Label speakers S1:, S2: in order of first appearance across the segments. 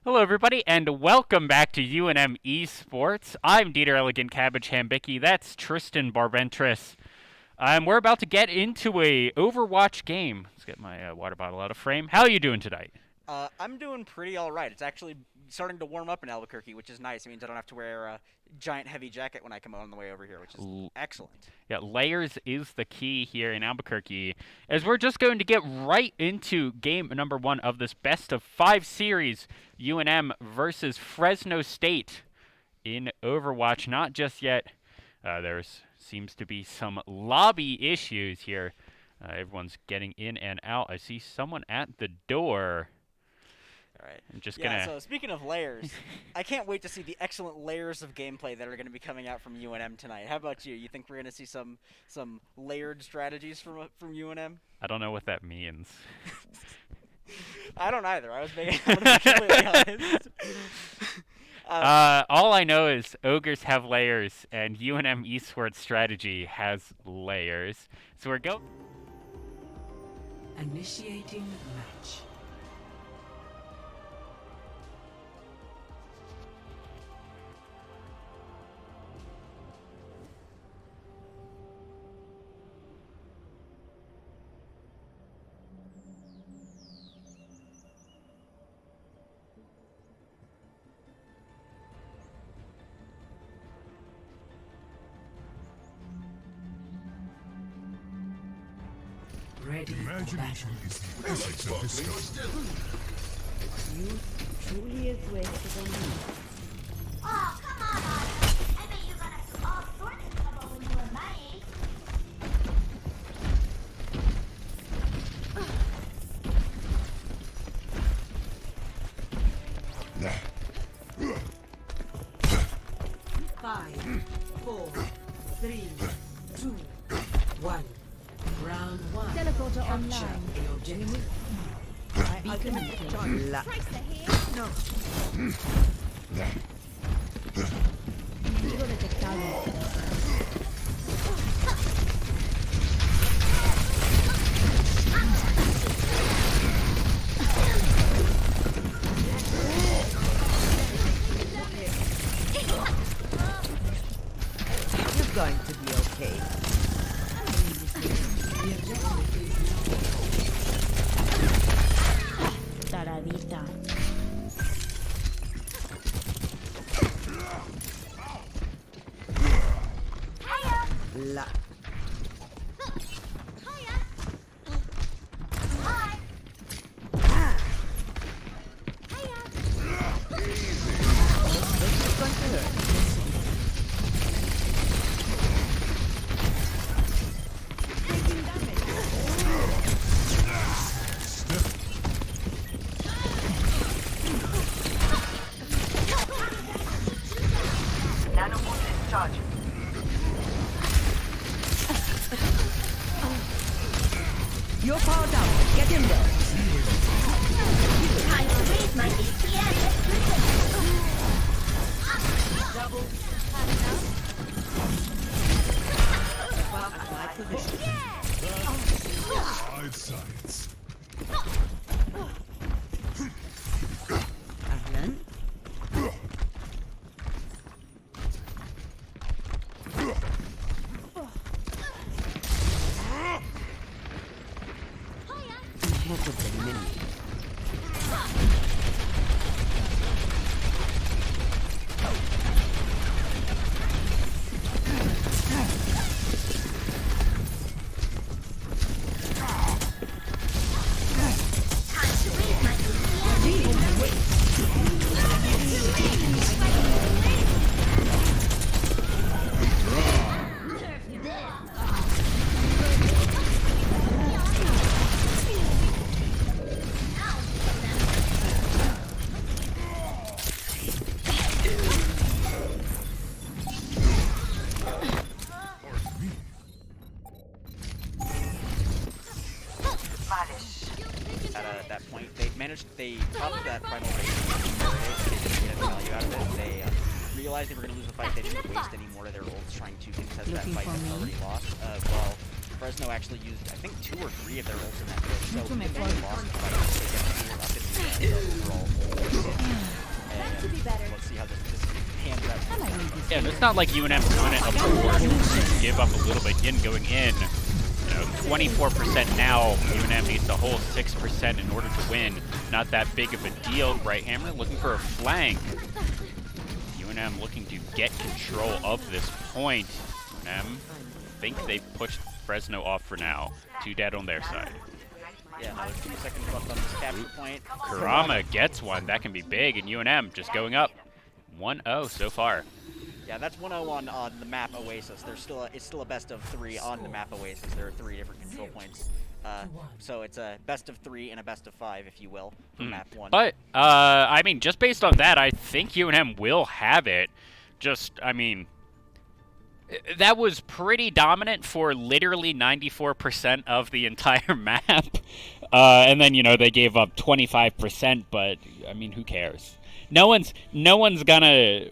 S1: Hello, everybody, and welcome back to UNM Esports. I'm Dieter Elegant Cabbage Hambicki. That's Tristan Barbentris. We're about to get into a Overwatch game. Let's get my water bottle out of frame. How are you doing tonight?
S2: I'm doing pretty all right. It's actually starting to warm up in Albuquerque, which is nice. It means I don't have to wear a giant heavy jacket when I come on the way over here, which is excellent.
S1: Yeah, layers is the key here in Albuquerque, as we're just going to get right into game number 1 of this best of 5 series, UNM versus Fresno State in Overwatch. Not just yet. There seems to be some lobby issues here. Everyone's getting in and out. I see someone at the door.
S2: All right.
S1: I'm just
S2: Yeah,
S1: gonna.
S2: so speaking of layers, I can't wait to see the excellent layers of gameplay that are going to be coming out from UNM tonight. How about you? You think we're going to see some layered strategies from UNM?
S1: I don't know what that means.
S2: I don't either. I'm gonna be completely honest.
S1: All I know is ogres have layers, and UNM esports strategy has layers. So we're go.
S3: Initiating match. Ready for battle.
S4: Is the essence of discovery.
S5: Youth truly is wasted on me.
S6: Oh, come on, Otter. I bet you got us all sorts of trouble when you were my age.
S3: Five, four, three, two, one. Round one.
S5: Teleporter
S3: Capture
S5: online.
S3: the objective.
S5: I can
S3: Luck.
S5: Tiro detectado.
S3: You're going to be okay.
S5: Taradita.
S3: Luck. This is going to hurt. You're powered up. Get in there.
S6: Time to raise my ATM.
S3: Above my position.
S4: Side science.
S3: Ahlan. What of the mini?
S6: Time to raise my ATM.
S2: At that point, they topped that final race. They didn't get any value out of it. They realized they were going to lose the fight. They didn't waste any more of their ults trying to contest that fight that was already lost. While Fresno actually used, I think, 2 or 3 of their ults in that fight. So if they lost the fight, they get 2 up in the overall.
S6: to be better.
S2: Let's see how this pans out.
S1: Yeah, and it's not like UNM's doing it up the board. Just give up a little bit. Yin going in. 24% now. UNM needs a whole 6% in order to win. Not that big of a deal. Right Hammer looking for a flank. UNM looking to get control of this point. UNM think they've pushed Fresno off for now. 2 dead on their side.
S2: Yeah, another 2 seconds left on this capture point.
S1: Kurama gets one. That can be big. And UNM just going up. 1-0 so far.
S2: Yeah, that's 1-0 on the map Oasis. It's still a best of 3 on the map Oasis. There are 3 different control points. So it's a best of 3 and a best of 5, if you will, for map 1.
S1: But, I mean, just based on that, I think UNM will have it. Just, I mean, that was pretty dominant for literally 94% of the entire map. And then, they gave up 25%, but, I mean, who cares? No one's gonna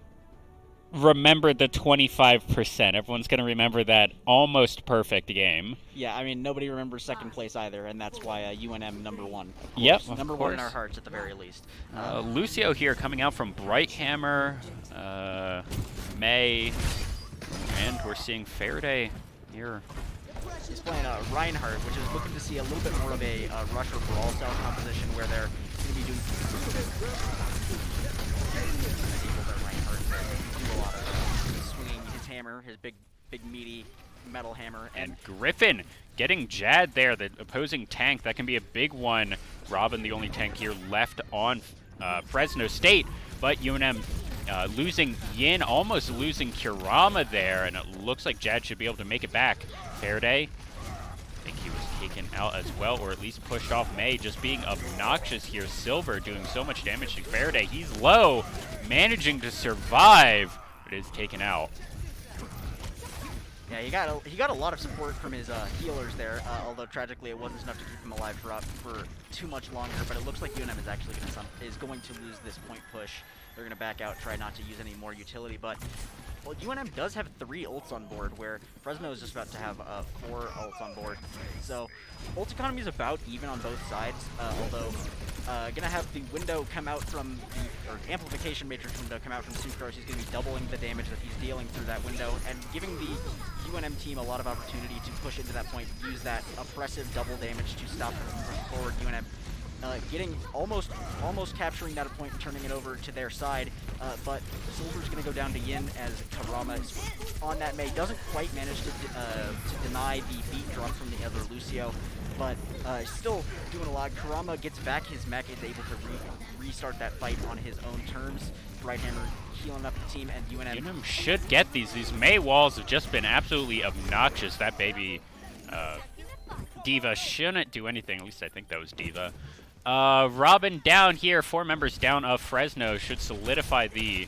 S1: remember the 25%. Everyone's going to remember that almost perfect game.
S2: Yeah, I mean, nobody remembers second place either, and that's why UNM number 1.
S1: Yep,
S2: number 1 in our hearts at the very least.
S1: Lucio here coming out from Bright Hammer, May, and we're seeing Faraday here.
S2: He's playing Reinhardt, which is looking to see a little bit more of a rush or brawl style composition where they're going to be doing a lot of swinging his hammer, his big meaty metal hammer.
S1: And Griffin getting Jad there, the opposing tank. That can be a big one. Robin, the only tank here left on Fresno State, but UNM losing Yin, almost losing Kurama there, and it looks like Jad should be able to make it back. Faraday, I think he was taken out as well, or at least pushed off. May just being obnoxious here. Silver doing so much damage to Faraday. He's low, managing to survive, but is taken out.
S2: Yeah, he got a lot of support from his healers there, although tragically it wasn't enough to keep him alive for too much longer. But it looks like UNM is actually going to lose this point push. They're going to back out, try not to use any more utility. But well, UNM does have 3 ults on board, where Fresno is just about to have 4 ults on board. So ult economy is about even on both sides, although gonna have the window come out from or amplification matrix window come out from Sucrose. He's gonna be doubling the damage that he's dealing through that window and giving the UNM team a lot of opportunity to push into that point, use that oppressive double damage to stop them from pushing forward. UNM getting almost capturing that point and turning it over to their side, but Silver's gonna go down to Yin as Kurama is on that May. Doesn't quite manage to deny the beat drop from the other Lucio, but still doing a lot. Kurama gets back his mech, is able to restart that fight on his own terms. Right Hammer healing up the team, and UNM
S1: should get these. These May walls have just been absolutely obnoxious. That baby Diva shouldn't do anything. At least I think that was Diva. Robin down here. 4 members down of Fresno should solidify the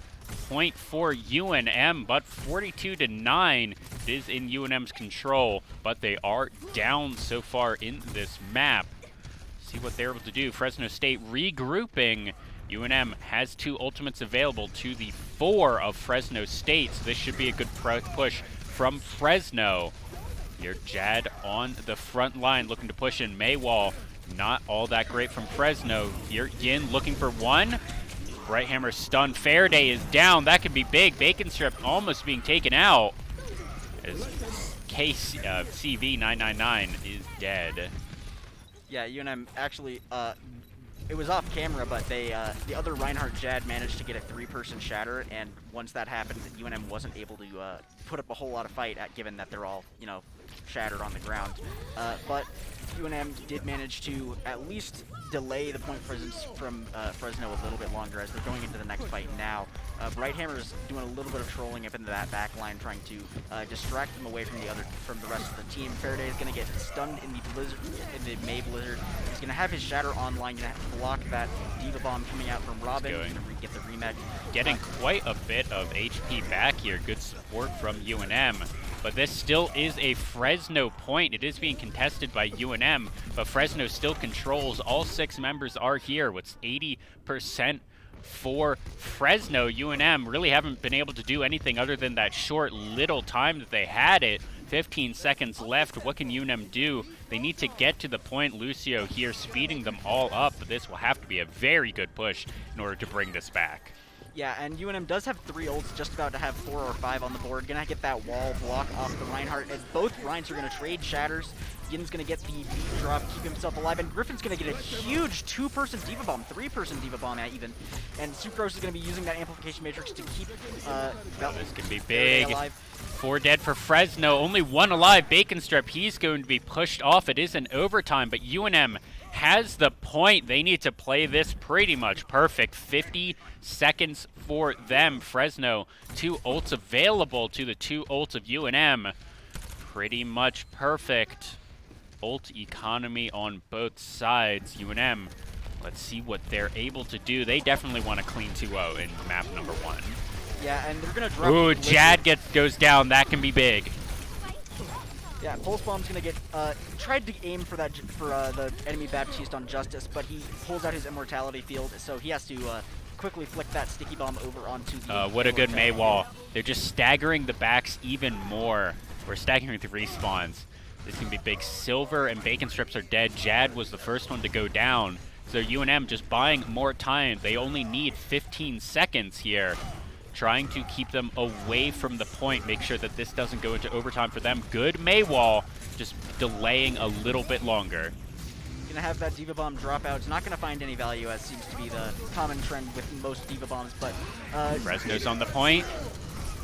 S1: point for UNM, but 42-9 is in UNM's control, but they are down so far in this map. See what they're able to do. Fresno State regrouping. UNM has 2 ultimates available to the 4 of Fresno State, so this should be a good push from Fresno. Here, Jad on the front line looking to push in. Maywall, not all that great from Fresno. Here, Yin looking for one. Right Hammer stunned. Faraday is down. That could be big. Bacon Strip almost being taken out as CV999 is dead.
S2: Yeah, UNM actually, it was off camera, but they, the other Reinhardt Jad managed to get a 3-person shatter, and once that happened, UNM wasn't able to put up a whole lot of fight, given that they're all, shattered on the ground. But UNM did manage to at least delay the point presence from Fresno a little bit longer as they're going into the next fight now. Bright Hammer is doing a little bit of trolling up into that back line, trying to distract them away from the rest of the team. Faraday is going to get stunned in the blizzard, in the May Blizzard. He's going to have his shatter online, going to have to block that Diva Bomb coming out from Robin. He's going to get the remech.
S1: Getting quite a bit of HP back here. Good support from UNM. But this still is a Fresno point. It is being contested by UNM, but Fresno still controls. All 6 members are here. What's 80% for Fresno? UNM really haven't been able to do anything other than that short little time that they had it. 15 seconds left. What can UNM do? They need to get to the point. Lucio here speeding them all up, but this will have to be a very good push in order to bring this back.
S2: Yeah, and UNM does have 3 ults, just about to have 4 or 5 on the board. Gonna get that wall block off the Reinhardt, as both Reins are gonna trade shatters. Yin's gonna get the beat drop, keep himself alive, and Griffin's gonna get a huge 2-person Diva Bomb, 3-person Diva Bomb even. And Sucrose is gonna be using that amplification matrix to keep
S1: This could be big.
S2: alive.
S1: 4 dead for Fresno, only 1 alive. Bacon Strip, he's going to be pushed off. It is an overtime, but UNM has the point. They need to play this pretty much perfect. 50 seconds for them. Fresno, 2 ults available to the 2 ults of UNM. Pretty much perfect. Ult economy on both sides. UNM, let's see what they're able to do. They definitely want to clean 2-0 in map number 1.
S2: Yeah, and they're gonna drop.
S1: Ooh, Jad goes down. That can be big.
S2: Yeah, Pulse Bomb's gonna get tried to aim for that for the enemy Baptiste on Justice, but he pulls out his immortality field, so he has to quickly flick that sticky bomb over onto the.
S1: What a good May wall. They're just staggering the backs even more. We're staggering the respawns. This can be big. Silver and Bacon Strips are dead. Jad was the first one to go down. So UNM just buying more time. They only need 15 seconds here. Trying to keep them away from the point, make sure that this doesn't go into overtime for them. Good May wall, just delaying a little bit longer.
S2: Gonna have that Diva Bomb drop out. It's not gonna find any value, as seems to be the common trend with most Diva Bombs, but
S1: Fresno's on the point.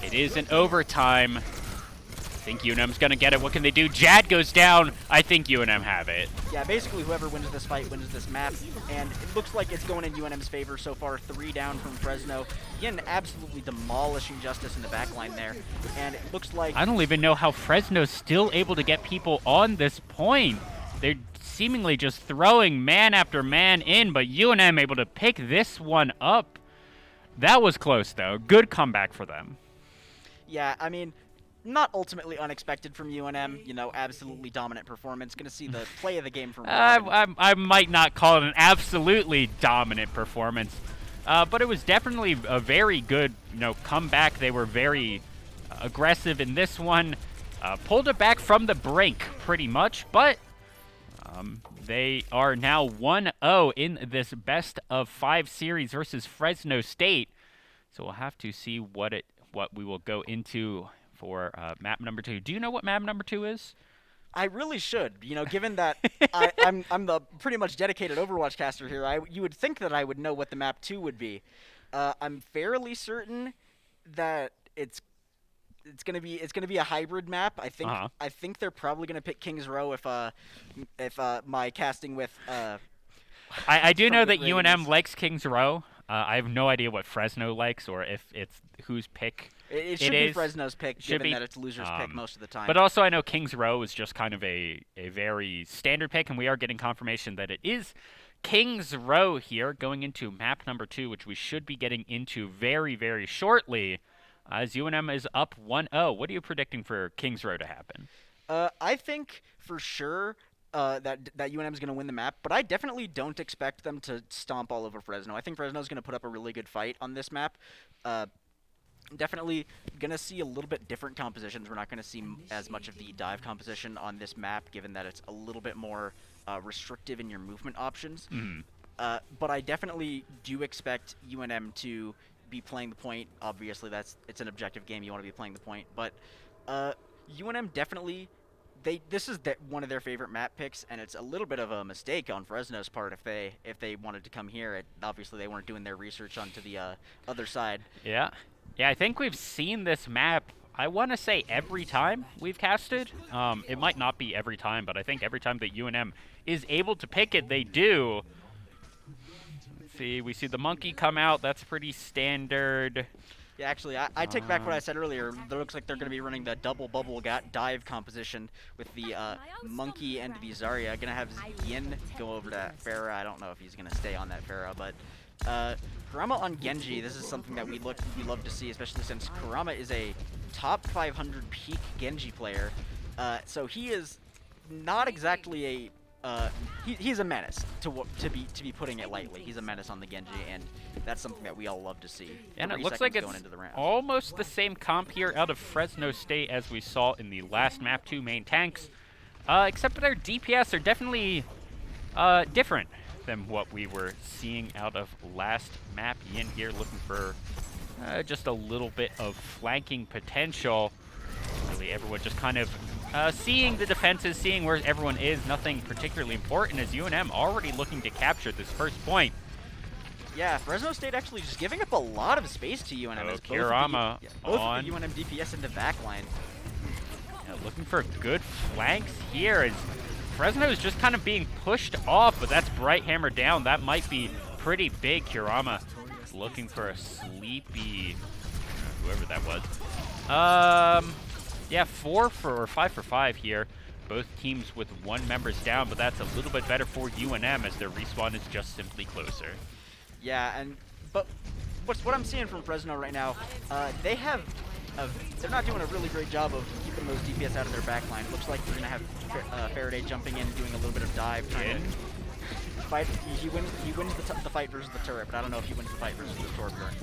S1: It is an overtime. I think UNM's gonna get it. What can they do? Jad goes down. I think UNM have it.
S2: yeah, basically whoever wins this fight wins this map, and it looks like it's going in UNM's favor so far. 3 down from Fresno. Yin absolutely demolishing Justice in the back line there, and it looks like
S1: I don't even know how Fresno's still able to get people on this point. They're seemingly just throwing man after man in, but UNM able to pick this one up. That was close, though. Good comeback for them.
S2: yeah, I mean, not ultimately unexpected from UNM. You know, absolutely dominant performance. Gonna see the play of the game from Robin.
S1: I might not call it an absolutely dominant performance, but it was definitely a very good, comeback. They were very aggressive in this one, pulled it back from the brink pretty much, but they are now 1-0 in this best of 5 series versus Fresno State. So we'll have to see what we will go into for map number 2. Do you know what map number 2 is?
S2: I really should, given that I'm the pretty much dedicated Overwatch caster here. You would think that I would know what the map 2 would be. I'm fairly certain that it's gonna be a hybrid map. I think they're probably gonna pick Kings Row if my casting with.
S1: I do know that
S2: Ravens.
S1: UNM likes Kings Row. I have no idea what Fresno likes or if it's whose pick.
S2: It should be Fresno's pick,
S1: Should
S2: given
S1: be.
S2: that it's loser's pick most of the time.
S1: But also I know Kings Row is just kind of a very standard pick, and we are getting confirmation that it is Kings Row here going into map number 2, which we should be getting into very, very shortly, as UNM is up 1-0. What are you predicting for Kings Row to happen?
S2: I think for sure that UNM is going to win the map, but I definitely don't expect them to stomp all over Fresno. I think Fresno's going to put up a really good fight on this map. Definitely going to see a little bit different compositions. We're not going to see as much of the dive composition on this map, given that it's a little bit more restrictive in your movement options. But I definitely do expect UNM to be playing the point. Obviously, it's an objective game. You want to be playing the point. But UNM definitely, this is one of their favorite map picks, and it's a little bit of a mistake on Fresno's part if they wanted to come here. Obviously, they weren't doing their research onto the other side.
S1: Yeah. Yeah, I think we've seen this map, I want to say every time we've casted. It might not be every time, but I think every time that UNM is able to pick it, they do. Let's see, we see the monkey come out. That's pretty standard.
S2: Yeah, actually, I take back what I said earlier. It looks like they're going to be running the double bubble dive composition with the monkey and the Zarya. Going to have Yin go over to Pharah. I don't know if he's going to stay on that Pharah, but Kurama on Genji, this is something that we love to see, especially since Kurama is a top 500 peak Genji player. So he is not exactly he's a menace to be putting it lightly. He's a menace on the Genji, and that's something that we all love to see.
S1: And it
S2: 30
S1: looks like
S2: seconds
S1: it's
S2: going into the round.
S1: almost the same comp here out of Fresno State as we saw in the last map, 2 main tanks. Except for their DPS are definitely different than what we were seeing out of last map. Yin here looking for just a little bit of flanking potential. Really, everyone just kind of seeing the defenses, seeing where everyone is. Nothing particularly important as UNM already looking to capture this first point.
S2: Yeah, Fresno State actually just giving up a lot of space to UNM.
S1: Oh,
S2: As
S1: Kirama
S2: both
S1: on.
S2: of the UNM DPS in the backline.
S1: Yeah, looking for good flanks here as Fresno is just kind of being pushed off, but that's Bright Hammer down. That might be pretty big. Kurama looking for a sleepy, whoever that was. Yeah, 5 for 5 here. Both teams with 1 member's down, but that's a little bit better for UNM as their respawn is just simply closer.
S2: Yeah, but what I'm seeing from Fresno right now, they're not doing a really great job of keeping those DPS out of their backline. Looks like we're gonna have Faraday jumping in, doing a little bit of dive, trying to fight. He wins the fight versus the turret, but I don't know if he wins the fight versus the Torburn.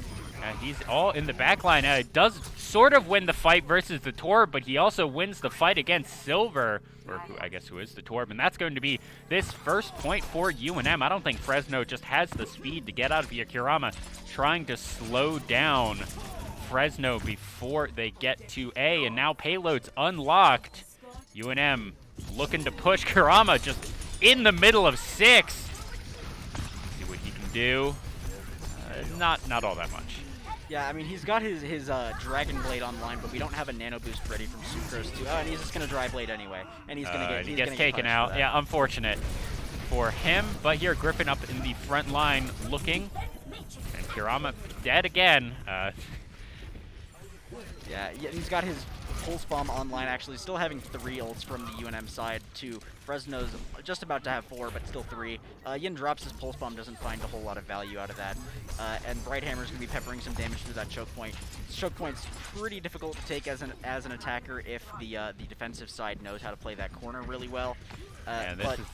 S1: He's all in the backline. Does sort of win the fight versus the Torb, but he also wins the fight against Silver, or I guess who is the Torb, and that's going to be this first point for UNM. I don't think Fresno just has the speed to get out of here. Kurama trying to slow down Fresno before they get to A, and now payload's unlocked. UNM looking to push Kurama just in the middle of 6. See what he can do. Not all that much.
S2: Yeah, I mean, he's got his Dragon Blade online, but we don't have a Nano Boost ready from Sucrose too. Oh, and he's just gonna Dry Blade anyway, and he's gonna get
S1: he gets taken out. Yeah, unfortunate for him. But here, Griffin up in the front line looking, and Kurama dead again.
S2: Yeah, he's got his Pulse Bomb online, actually still having 3 ults from the UNM side to Fresno's just about to have 4, but still 3. Yin drops his Pulse Bomb, doesn't find a whole lot of value out of that. And Bright Hammer's going to be peppering some damage through that choke point. Choke point's pretty difficult to take as an attacker if the defensive side knows how to play that corner really well.
S1: Yeah, this is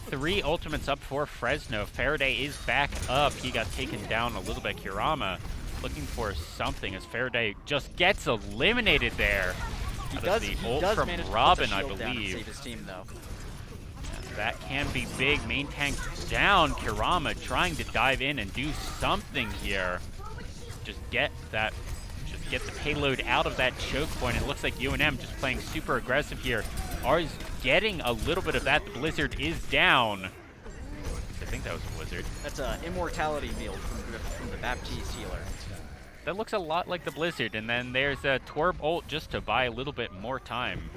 S1: 3 ultimates up for Fresno. Faraday is back up. He got taken down a little bit. Kurama looking for something as Faraday just gets eliminated there.
S2: He
S1: does
S2: manage
S1: from
S2: to put
S1: Robin,
S2: the
S1: I
S2: shield down to
S1: believe.
S2: save his team, though.
S1: That can be big. Main tank down. Kurama trying to dive in and do something here. Just get the payload out of that choke point. It looks like UNM just playing super aggressive here. Ours getting a little bit of that. The Blizzard is down. I think that was a Blizzard.
S2: That's an Immortality field from the Baptiste healer.
S1: That looks a lot like the Blizzard, and then there's a Torb ult just to buy a little bit more time.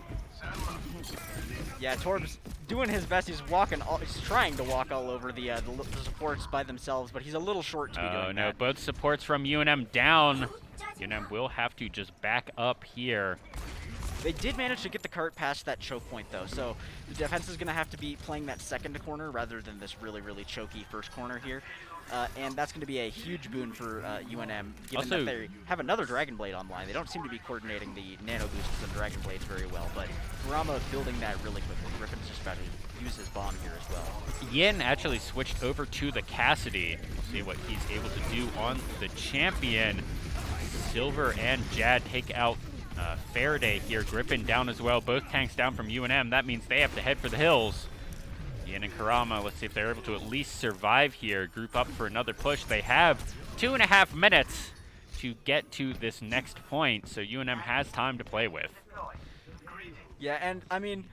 S2: Yeah, Torb's doing his best. He's trying to walk all over the supports by themselves, but he's a little short to be doing
S1: Oh no,
S2: that.
S1: both supports from UNM down. UNM will have to just back up here.
S2: They did manage to get the cart past that choke point, though, so the defense is going to have to be playing that second corner rather than this really, really choky first corner here. And that's going to be a huge boon for UNM, given that they have another Dragon Blade online. They don't seem to be coordinating the Nano Boosts and Dragon Blades very well, but Kurama building that really quickly. Griffin's just about to use his bomb here as well.
S1: Yin actually switched over to the Cassidy. We'll see what he's able to do on the champion. Silver and Jad take out Faraday here. Griffin down as well. Both tanks down from UNM. That means they have to head for the hills. Yin and Kurama, let's see if they're able to at least survive here. Group up for another push. They have 2.5 minutes to get to this next point, so UNM has time to play with.
S2: Yeah, and I mean,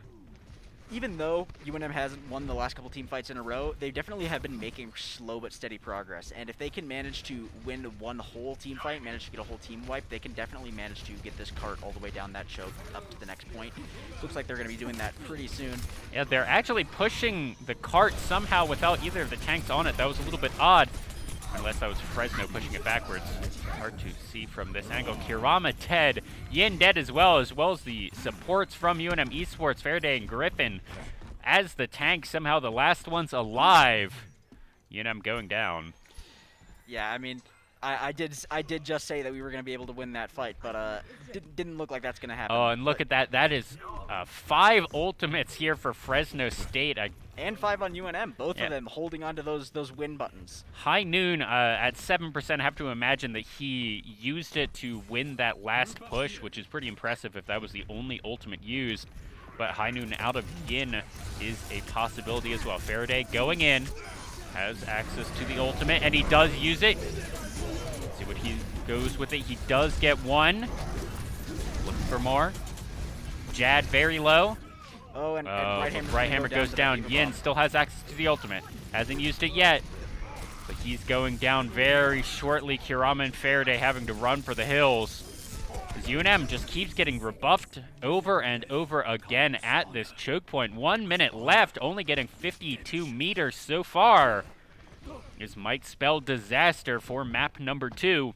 S2: even though UNM hasn't won the last couple team fights in a row, they definitely have been making slow but steady progress. And if they can manage to win one whole team fight, manage to get a whole team wipe, they can definitely manage to get this cart all the way down that choke up to the next point. Looks like they're going to be doing that pretty soon.
S1: Yeah, they're actually pushing the cart somehow without either of the tanks on it. That was a little bit odd. Unless that was Fresno pushing it backwards. Hard to see from this angle. Kurama dead. Yin dead as well as the supports from UNM Esports, Faraday and Griffin. As the tank, somehow the last one's alive. UNM going down.
S2: Yeah, I mean, I did just say that we were going to be able to win that fight, but didn't look like that's going to happen.
S1: Oh, and look at that. That is 5 ultimates here for Fresno State.
S2: And 5 on UNM, both of them holding onto those win buttons.
S1: High Noon at 7%. I have to imagine that he used it to win that last push, which is pretty impressive if that was the only ultimate used. But High Noon out of Yin is a possibility as well. Faraday going in, has access to the ultimate, and he does use it. Let's see what he goes with it. He does get one. Looking for more. Jad very low.
S2: Oh, and
S1: Right hammer goes down. Yin still has access to the ultimate. Hasn't used it yet. But he's going down very shortly. Kurama and Faraday having to run for the hills. As UNM just keeps getting rebuffed over and over again at this choke point. 1 minute left, only getting 52 meters so far. This might spell disaster for map number 2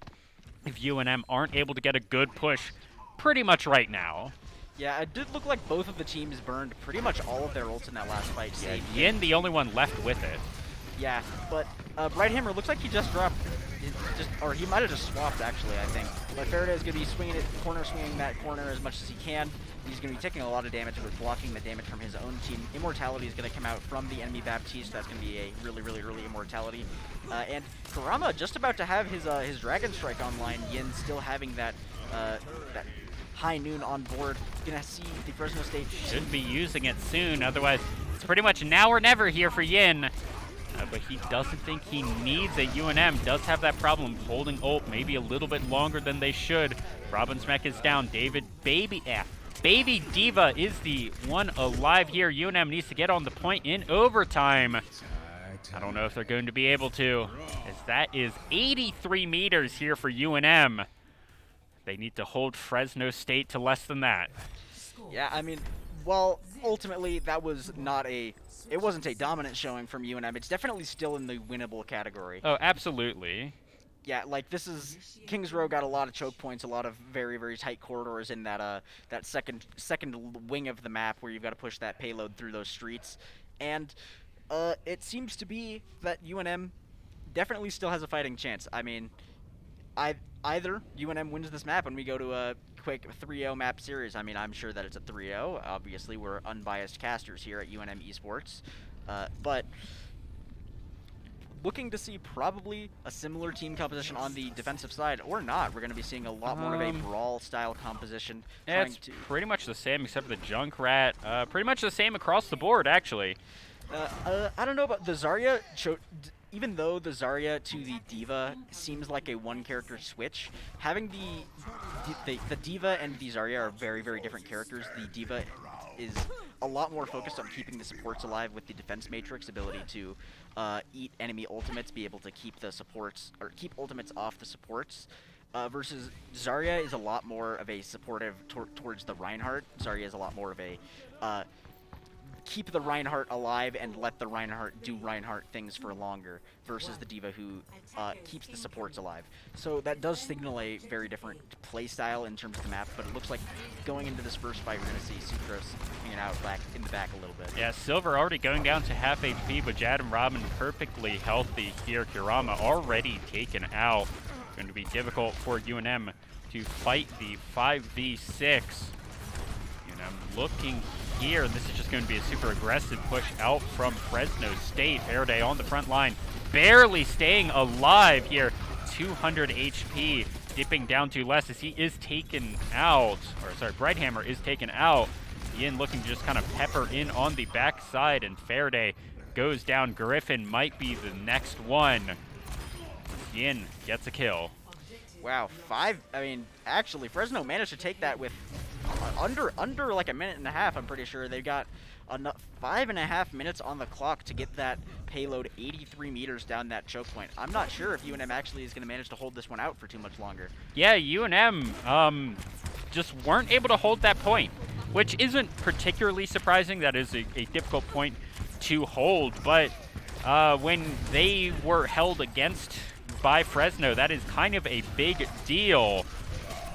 S1: if UNM aren't able to get a good push pretty much right now.
S2: Yeah, it did look like both of the teams burned pretty much all of their ults in that last fight.
S1: Yeah, Yin the only one left with it.
S2: Yeah, but Bright Hammer looks like he just dropped, or he might have just swapped actually, I think. But Faraday is going to be swinging that corner as much as he can. He's going to be taking a lot of damage with blocking the damage from his own team. Immortality is going to come out from the enemy Baptiste. That's going to be a really, really early Immortality. And Kurama just about to have his Dragon Strike online. Yin still having that high noon on board. Gonna see the Fresno State
S1: should be using it soon, otherwise it's pretty much now or never here for Yin. But he doesn't think he needs a UNM. Does have that problem holding ult maybe a little bit longer than they should. Robin's mech is down. Baby Diva is the one alive here. UNM needs to get on the point in overtime. I don't know if they're going to be able to, as that is 83 meters here for UNM. They need to hold Fresno State to less than that.
S2: Yeah, I mean, well, ultimately that was not it wasn't a dominant showing from UNM. It's definitely still in the winnable category.
S1: Oh, absolutely.
S2: Yeah, like this is Kings Row got a lot of choke points, a lot of very, very tight corridors in that that second wing of the map where you've got to push that payload through those streets, and it seems to be that UNM definitely still has a fighting chance. I mean, either UNM wins this map and we go to a quick 3-0 map series. I mean, I'm sure that it's a 3-0. Obviously, we're unbiased casters here at UNM Esports, but looking to see probably a similar team composition on the defensive side, or not. We're going to be seeing a lot more of a brawl-style composition.
S1: Yeah, it's pretty much the same except for the Junkrat. Pretty much the same across the board, actually.
S2: I don't know about the Zarya. Even though the Zarya to the Diva seems like a one-character switch, having the Diva and the Zarya are very, very different characters. The Diva is a lot more focused on keeping the supports alive with the defense matrix ability to eat enemy ultimates, be able to keep the supports, or keep ultimates off the supports, versus Zarya is a lot more of a supportive towards the Reinhardt. Zarya is a lot more of a keep the Reinhardt alive and let the Reinhardt do Reinhardt things for longer, versus the Diva who keeps the supports alive. So that does signal a very different play style in terms of the map, but it looks like going into this first fight, we're going to see Sucros hanging out in the back a little bit.
S1: Yeah, Silver already going down to half HP, but Jad and Robin perfectly healthy here. Kurama already taken out. Going to be difficult for UNM to fight the 5v6. UNM looking here, and this is just going to be a super aggressive push out from Fresno State. Faraday on the front line, barely staying alive here. 200 HP, dipping down to less as he is taken out. Or sorry, Brighthammer is taken out. Yin looking to just kind of pepper in on the backside, and Faraday goes down. Griffin might be the next one. Yin gets a kill.
S2: Wow, I mean, actually, Fresno managed to take that with under like a minute and a half. I'm pretty sure they've got 5.5 minutes on the clock to get that payload 83 meters down that choke point. I'm not sure if UNM actually is going to manage to hold this one out for too much longer.
S1: Yeah, UNM just weren't able to hold that point, which isn't particularly surprising. That is a difficult point to hold, but when they were held against by Fresno, that is kind of a big deal.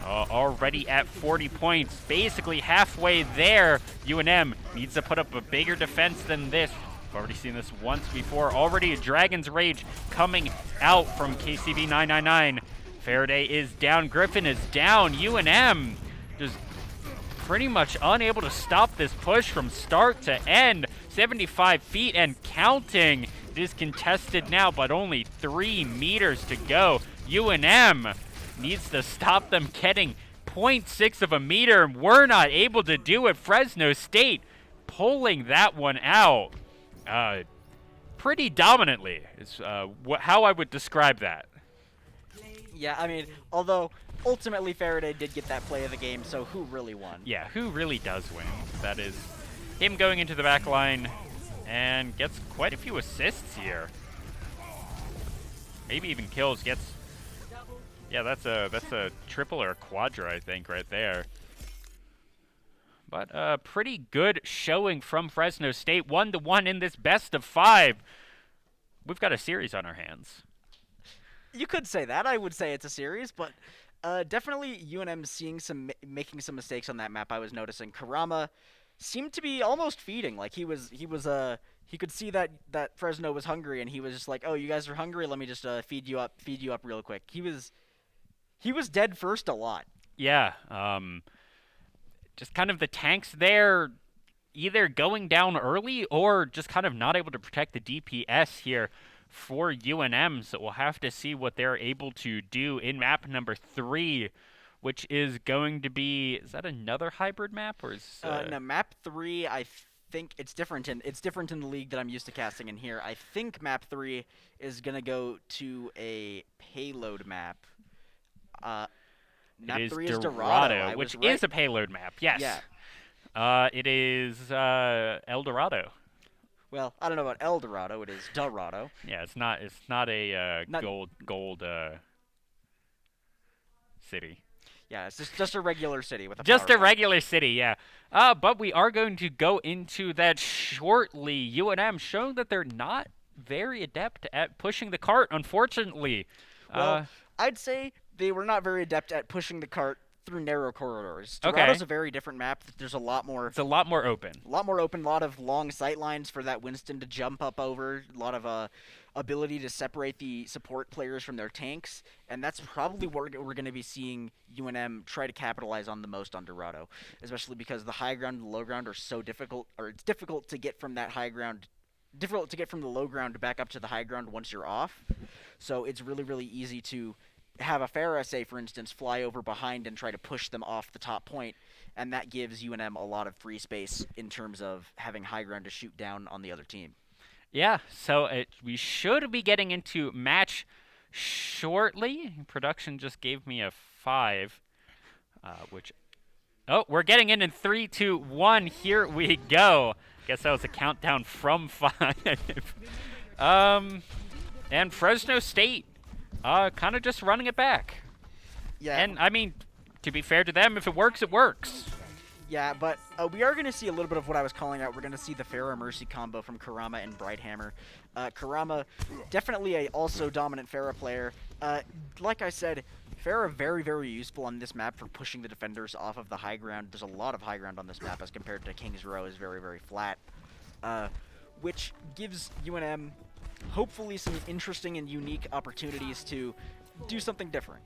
S1: Already at 40 points, basically halfway there. UNM needs to put up a bigger defense than this. We've already seen this once before. Already a Dragon's Rage coming out from KCB 999. Faraday is down, Griffin is down. UNM just pretty much unable to stop this push from start to end. 75 feet and counting. It is contested now, but only 3 meters to go. UNM needs to stop them getting 0.6 of a meter. We're not able to do it. Fresno State pulling that one out pretty dominantly is how I would describe that.
S2: Yeah, I mean, although ultimately Faraday did get that play of the game, so who really won?
S1: Yeah, who really does win? That is him going into the back line and gets quite a few assists here. Maybe even kills, gets... Yeah, that's a triple or a quadra, I think, right there. But a pretty good showing from Fresno State. 1-1 in this best of 5. We've got a series on our hands.
S2: You could say that. I would say it's a series, but definitely UNM seeing making some mistakes on that map. I was noticing Karama seemed to be almost feeding. Like he could see that Fresno was hungry, and he was just like, "Oh, you guys are hungry. Let me just feed you up real quick." He was dead first a lot.
S1: Yeah, just kind of the tanks there either going down early or just kind of not able to protect the DPS here for UNM. So we'll have to see what they're able to do in map number 3, which is going to be... Is that another hybrid map, or is...
S2: No, map 3, I think it's different in the league that I'm used to casting in here. I think map 3 is going to go to a payload map. Map 3 is Dorado,
S1: which
S2: right.
S1: is a payload map. Yes.
S2: Yeah.
S1: It is El Dorado.
S2: Well, I don't know about El Dorado. It is Dorado.
S1: Yeah, it's not a
S2: Not-
S1: gold city.
S2: Yeah, it's just a regular city with a
S1: Just
S2: power
S1: a regular city, yeah. But we are going to go into that shortly. UNM showing that they're not very adept at pushing the cart, unfortunately.
S2: Well, I'd say they were not very adept at pushing the cart through narrow corridors.
S1: Okay.
S2: Dorado's a very different map. There's a lot more.
S1: It's a lot more open.
S2: A lot more open, a lot of long sight lines for that Winston to jump up over, a lot of ability to separate the support players from their tanks, and that's probably what we're going to be seeing UNM try to capitalize on the most on Dorado, especially because the high ground and the low ground are so difficult, or it's difficult to get from that high ground, difficult to get from the low ground back up to the high ground once you're off, so it's really, really easy to have a Farah, say, for instance, fly over behind and try to push them off the top point, and that gives UNM a lot of free space in terms of having high ground to shoot down on the other team.
S1: Yeah, so we should be getting into match shortly. Production just gave me a 5, which... Oh, we're getting in 3, 2, 1. Here we go. Guess that was a countdown from 5. And Fresno State kind of just running it back.
S2: Yeah.
S1: And, I mean, to be fair to them, if it works, it works.
S2: Yeah, but we are going to see a little bit of what I was calling out. We're going to see the Pharah Mercy combo from Karama and Brighthammer. Karama, definitely a also dominant Pharah player. Like I said, Pharah very, very useful on this map for pushing the defenders off of the high ground. There's a lot of high ground on this map as compared to King's Row is very, very flat, which gives UNM hopefully some interesting and unique opportunities to do something different.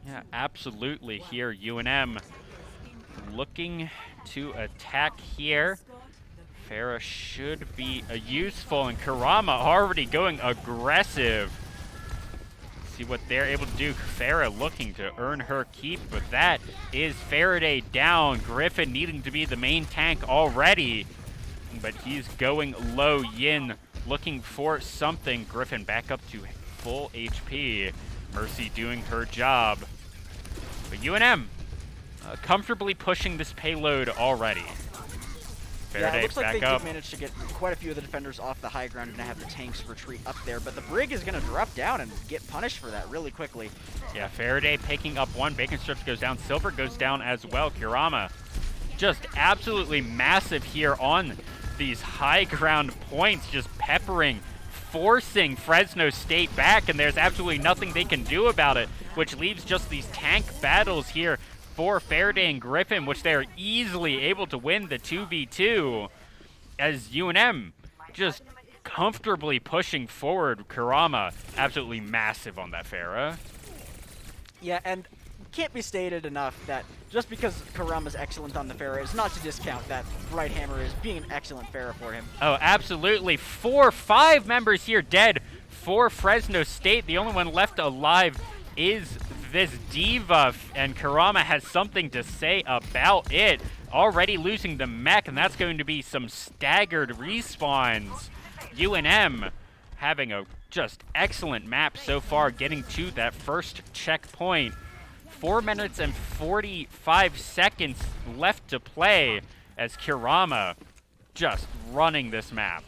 S1: Yeah, absolutely. Here, UNM looking to attack here. Farah should be useful, and Karama already going aggressive. See what they're able to do. Farah looking to earn her keep, but that is Faraday down. Griffin needing to be the main tank already, but he's going low. Yin looking for something. Griffin back up to full HP. Mercy doing her job. But UNM comfortably pushing this payload already. Faraday
S2: Yeah, it looks like
S1: back
S2: they
S1: up.
S2: did manage to get quite a few of the defenders off the high ground and have the tanks retreat up there, but the Brig is going to drop down and get punished for that really quickly.
S1: Yeah, Faraday picking up one. Bacon Strips goes down. Silver goes down as well. Kurama just absolutely massive here on these high ground points, just peppering, forcing Fresno State back, and there's absolutely nothing they can do about it, which leaves just these tank battles here for Faraday and Griffin, which they are easily able to win the 2v2, as UNM just comfortably pushing forward. Kurama absolutely massive on that Farah.
S2: Yeah, and can't be stated enough that just because Karama's excellent on the Farah is not to discount that Brighthammer is being an excellent Farah for him.
S1: Oh, absolutely. 5 members here dead for Fresno State. The only one left alive is this Diva, and Karama has something to say about it. Already losing the mech, and that's going to be some staggered respawns. UNM having a just excellent map so far, getting to that first checkpoint. 4 minutes and 45 seconds left to play as Kurama just running this map.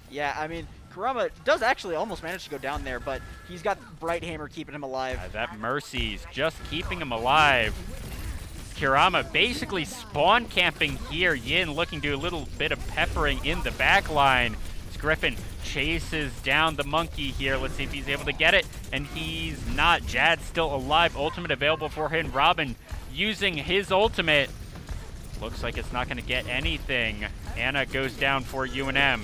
S2: Yeah, I mean, Kurama does actually almost manage to go down there, but he's got Bright Hammer keeping him alive.
S1: That Mercy's just keeping him alive. Kurama basically spawn camping here. Yin looking to do a little bit of peppering in the back line. As Griffin chases down the monkey here. Let's see if he's able to get it. And he's not. Jad's still alive. Ultimate available for him. Robin using his ultimate. Looks like it's not going to get anything. Anna goes down for UNM.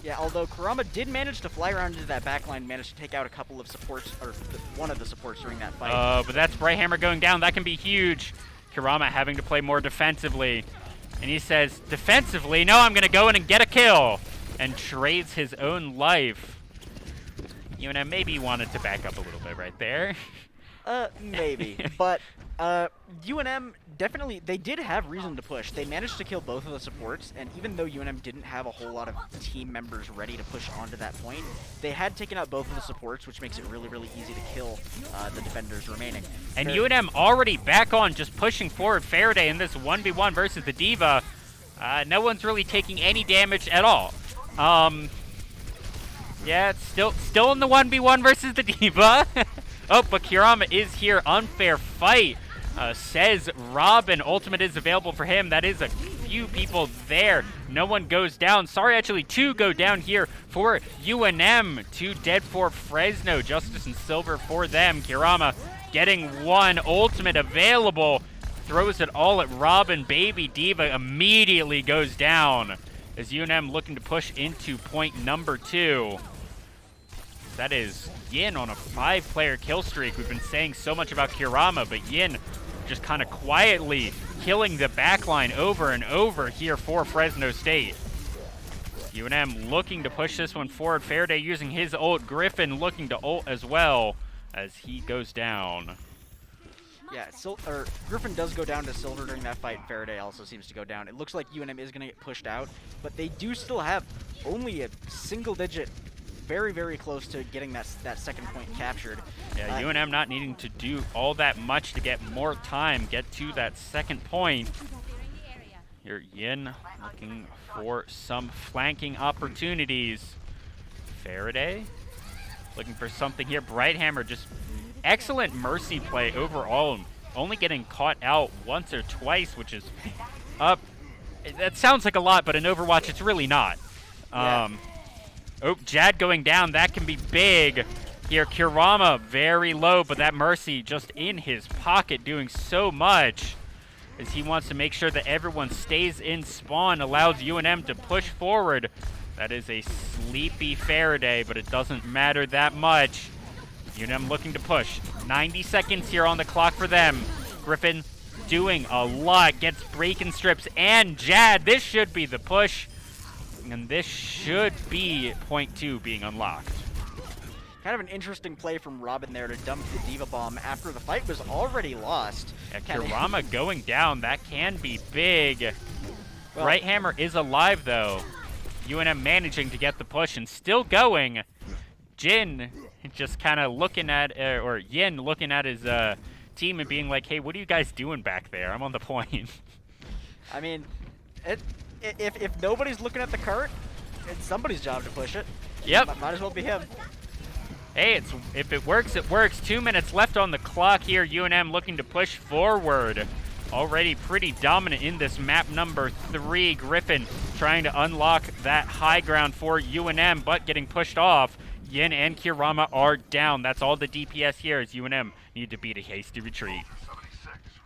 S2: Yeah, although Kurama did manage to fly around into that backline, managed to take out a couple of supports, or one of the supports during that fight.
S1: But that's Bright Hammer going down. That can be huge. Kurama having to play more defensively. And he says, defensively? No, I'm going to go in and get a kill. And trades his own life. UNM maybe wanted to back up a little bit right there.
S2: Maybe. But UNM definitely, they did have reason to push. They managed to kill both of the supports, and even though UNM didn't have a whole lot of team members ready to push onto that point, they had taken out both of the supports, which makes it really, really easy to kill the defenders remaining.
S1: And UNM already back on, just pushing forward Faraday in this 1v1 versus the Diva. No one's really taking any damage at all. Yeah, it's still in the 1v1 versus the Diva. Oh, but Kurama is here. Unfair fight. Says Robin. Ultimate is available for him. That is a few people there. No one goes down. Sorry, actually, 2 go down here for UNM. 2 dead for Fresno. Justice and Silver for them. Kurama getting 1 ultimate available. Throws it all at Robin. Baby Diva immediately goes down as UNM looking to push into point number 2. That is Yin on a 5-player kill streak. We've been saying so much about Kurama, but Yin just kind of quietly killing the backline over and over here for Fresno State. UNM looking to push this one forward. Faraday using his ult. Griffin looking to ult as well as he goes down.
S2: Yeah, Griffin does go down to Silver during that fight. Faraday also seems to go down. It looks like UNM is going to get pushed out, but they do still have only a single digit, very, very close to getting that second point captured.
S1: Yeah, UNM not needing to do all that much to get more time, get to that second point. Here, Yin looking for some flanking opportunities. Faraday looking for something here. Bright Hammer, just excellent Mercy play overall. Only getting caught out once or twice, which is that sounds like a lot, but in Overwatch it's really not.
S2: Yeah.
S1: Oh, Jad going down. That can be big. Here, Kurama very low, but that Mercy just in his pocket doing so much as he wants to make sure that everyone stays in spawn, allows UNM to push forward. That is a sleepy Faraday, but it doesn't matter that much. UNM looking to push. 90 seconds here on the clock for them. Griffin doing a lot. Gets break and strips and Jad. This should be the push. And this should be point 2 being unlocked.
S2: Kind of an interesting play from Robin there to dump the Diva Bomb after the fight was already lost.
S1: Yeah, Kurama going down. That can be big. Well, Bright Hammer is alive, though. UNM managing to get the push and still going. Jin just kind of looking at, or Yin looking at his team and being like, hey, what are you guys doing back there? I'm on the point.
S2: I mean, if nobody's looking at the cart, it's somebody's job to push it.
S1: Yep.
S2: Might as well be him.
S1: Hey, if it works, it works. 2 minutes left on the clock here. UNM looking to push forward. Already pretty dominant in this map number 3. Griffin trying to unlock that high ground for UNM, but getting pushed off. Yin and Kurama are down. That's all the DPS here as UNM need to beat a hasty retreat.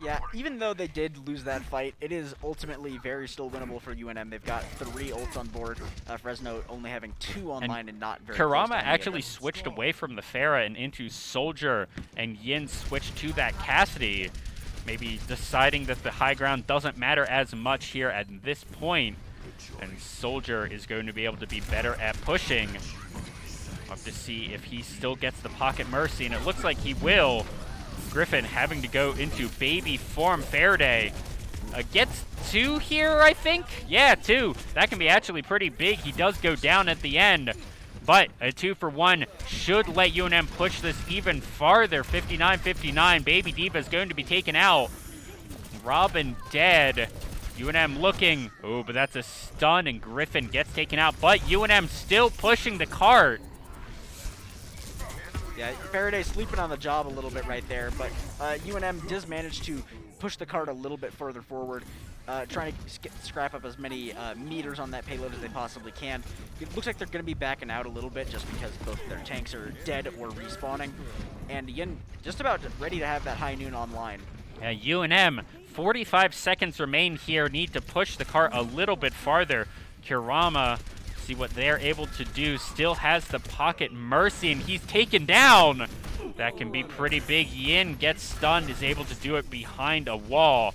S2: Yeah, even though they did lose that fight, it is ultimately very still winnable for UNM. They've got 3 ults on board. Fresno only having 2 online and not very
S1: Kurama
S2: close to any
S1: actually
S2: of them.
S1: switched away from the Pharah and into Soldier, and Yin switched to that Cassidy. Maybe deciding that the high ground doesn't matter as much here at this point. And Soldier is going to be able to be better at pushing. We'll have to see if he still gets the Pocket Mercy, and it looks like he will. Griffin having to go into baby form. Faraday Gets 2 here, I think. Yeah, 2. That can be actually pretty big. He does go down at the end. But a 2-for-1 should let UNM push this even farther. 59-59. Baby Diva is going to be taken out. Robin dead. UNM looking. Oh, but that's a stun, and Griffin gets taken out. But UNM still pushing the cart.
S2: Yeah, Faraday sleeping on the job a little bit right there, but UNM does manage to push the cart a little bit further forward, trying to scrap up as many meters on that payload as they possibly can. It looks like they're going to be backing out a little bit just because both their tanks are dead or respawning, and Yin just about ready to have that high noon online.
S1: Yeah, UNM, 45 seconds remain here, need to push the cart a little bit farther. Kurama, see what they're able to do, still has the pocket Mercy, and he's taken down. That can be pretty big. Yin gets stunned, is able to do it behind a wall.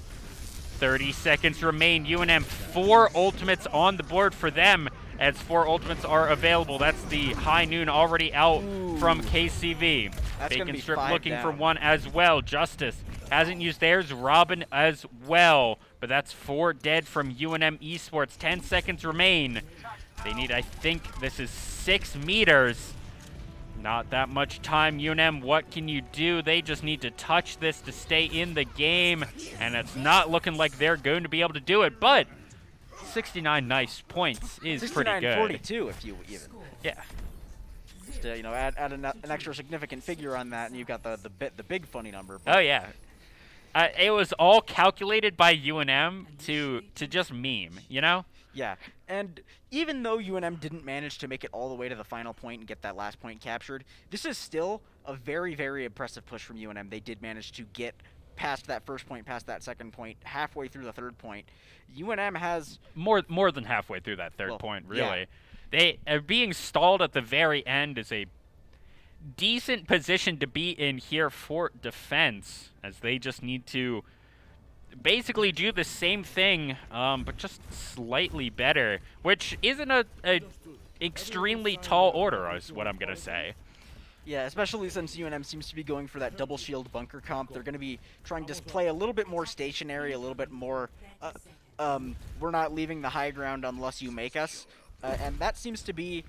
S1: 30 seconds remain. UNM, 4 ultimates on the board for them, as 4 ultimates are available. That's the high noon already out from KCV.
S2: That's gonna
S1: Bacon
S2: be
S1: Strip
S2: 5
S1: looking for
S2: down.
S1: 1 as well. Justice hasn't used theirs. Robin as well. But that's 4 dead from UNM Esports. 10 seconds remain. They need, I think, this is 6 meters. Not that much time, UNM. What can you do? They just need to touch this to stay in the game, and it's not looking like they're going to be able to do it, but 69 nice points is pretty good.
S2: 69-42 if you even.
S1: Yeah.
S2: Just, you know, add an extra significant figure on that, and you've got the big funny number. But
S1: Oh, yeah. It was all calculated by UNM to just meme, you know?
S2: yeah, and even though UNM didn't manage to make it all the way to the final point and get that last point captured, this is still a very, very impressive push from UNM. They did manage to get past that first point, past that second point, halfway through the third point. UNM has
S1: More than halfway through that third point,
S2: yeah.
S1: really. They being stalled at the very end is a decent position to be in here for defense, as they just need to basically do the same thing, but just slightly better, which isn't a extremely tall order, is what I'm gonna say.
S2: Yeah, especially since UNM seems to be going for that double shield bunker comp. They're going to be trying to play a little bit more stationary, a little bit more, we're not leaving the high ground unless you make us. And that seems to be,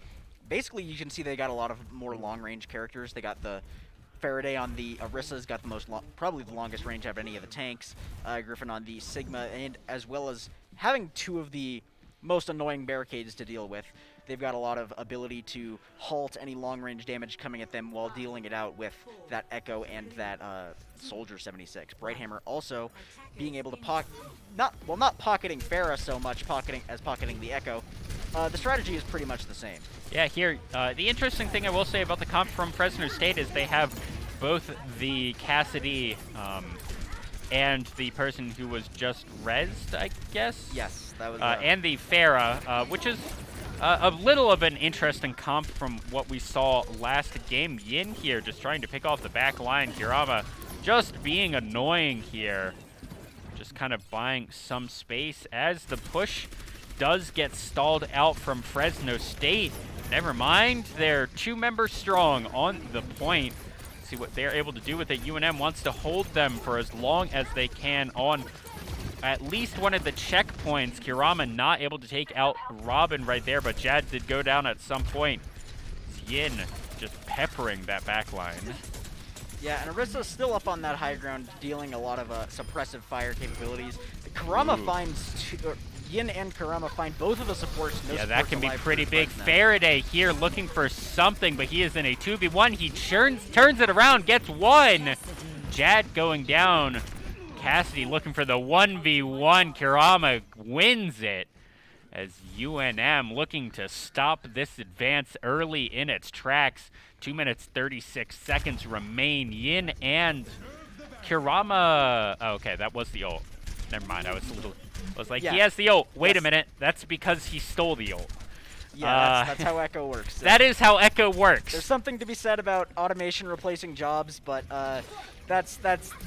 S2: basically you can see they got a lot of more long-range characters. They got the Faraday on the Orisa's got the most, probably the longest range out of any of the tanks. Griffin on the Sigma, and as well as having 2 of the most annoying barricades to deal with. They've got a lot of ability to halt any long-range damage coming at them while dealing it out with that Echo and that Soldier 76. Brighthammer also being able to not pocketing Farah so much, pocketing the Echo. The strategy is pretty much the same.
S1: Yeah, here, the interesting thing I will say about the comp from Fresno State is they have both the Cassidy and the person who was just rezzed, I guess?
S2: Yes, that was.
S1: And the Farah, which is a little of an interesting comp from what we saw last game. Yin here just trying to pick off the back line. Kurama just being annoying here. Just kind of buying some space as the push does get stalled out from Fresno State. Never mind, they're 2 members strong on the point. See what they're able to do with it. UNM wants to hold them for as long as they can on at least one of the checkpoints. Kurama not able to take out Robin right there, but Jad did go down at some point. Yin just peppering that back line.
S2: Yeah, and Arisa's still up on that high ground, dealing a lot of suppressive fire capabilities. Kurama finds Yin and Kurama find both of the supports. No
S1: Yeah, that
S2: supports
S1: can be
S2: alive
S1: pretty
S2: for
S1: big.
S2: Fresno.
S1: Faraday here looking for something, but he is in a 2v1. He turns it around, gets 1. Jad going down. Cassidy looking for the 1v1. Kurama wins it, as UNM looking to stop this advance early in its tracks. 2 minutes 36 seconds remain. Yin and Kurama. Oh, okay, that was the ult. Never mind. I was like,
S2: Yeah.
S1: he has the ult. Wait a
S2: Yes.
S1: minute. That's because he stole the ult.
S2: Yeah, that's how Echo works.
S1: That is how Echo works.
S2: There's something to be said about automation replacing jobs, but that's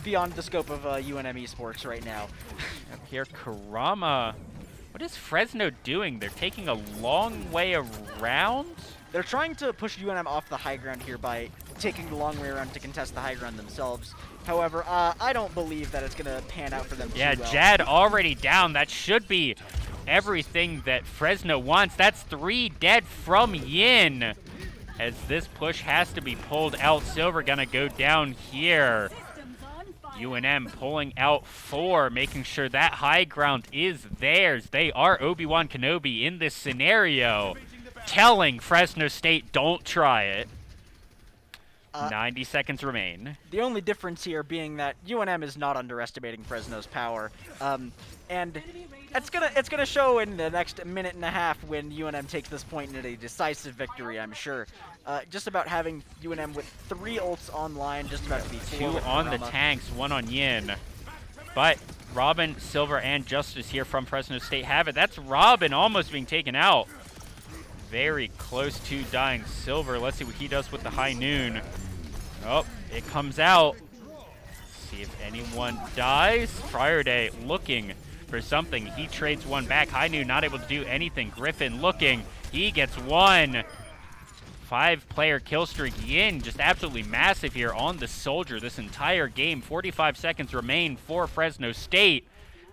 S2: beyond the scope of UNM esports right now.
S1: Up here, Kurama. What is Fresno doing? They're taking a long way around?
S2: They're trying to push UNM off the high ground here by taking the long way around to contest the high ground themselves. However, I don't believe that it's going to pan out for them
S1: Yeah,
S2: too well.
S1: Jad already down. That should be everything that Fresno wants. That's 3 dead from Yin. As this push has to be pulled out, Silver gonna go down here. UNM pulling out 4, making sure that high ground is theirs. They are Obi-Wan Kenobi in this scenario, telling Fresno State, don't try it. 90 seconds remain.
S2: The only difference here being that UNM is not underestimating Fresno's power, and it's gonna show in the next minute and a half when UNM takes this point in a decisive victory, I'm sure. Just about having UNM with 3 ults online, just about to be 4
S1: 2
S2: with
S1: on the
S2: Kurama.
S1: tanks, 1 on Yin. But Robin, Silver, and Justice here from Fresno State have it. That's Robin almost being taken out. Very close to dying Silver. Let's see what he does with the high noon. Oh, it comes out. See if anyone dies. Friday looking for something. He trades 1 back. High noon not able to do anything. Griffin looking. He gets 1. 5-player kill streak. Yin just absolutely massive here on the Soldier this entire game. 45 seconds remain for Fresno State,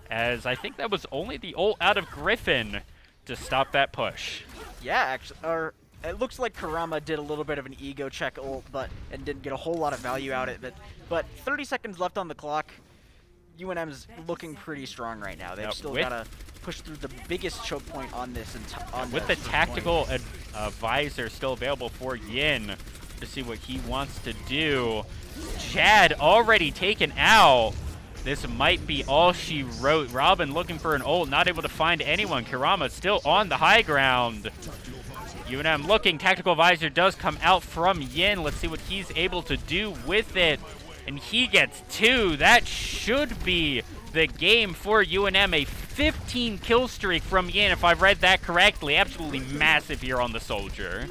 S1: as I think that was only the ult out of Griffin to stop that push.
S2: Yeah, actually, or it looks like Kurama did a little bit of an ego check ult, and didn't get a whole lot of value out of it. But 30 seconds left on the clock. UNM's looking pretty strong right now. They've still got to push through the biggest choke point on this.
S1: With the tactical advisor still available for Yin to see what he wants to do. Chad already taken out. This might be all she wrote. Robin looking for an ult, not able to find anyone. Kurama still on the high ground. UNM looking. Tactical advisor does come out from Yin. Let's see what he's able to do with it. And he gets 2. That should be the game for UNM. A 15 kill streak from Yin, if I've read that correctly. Absolutely massive here on the Soldier.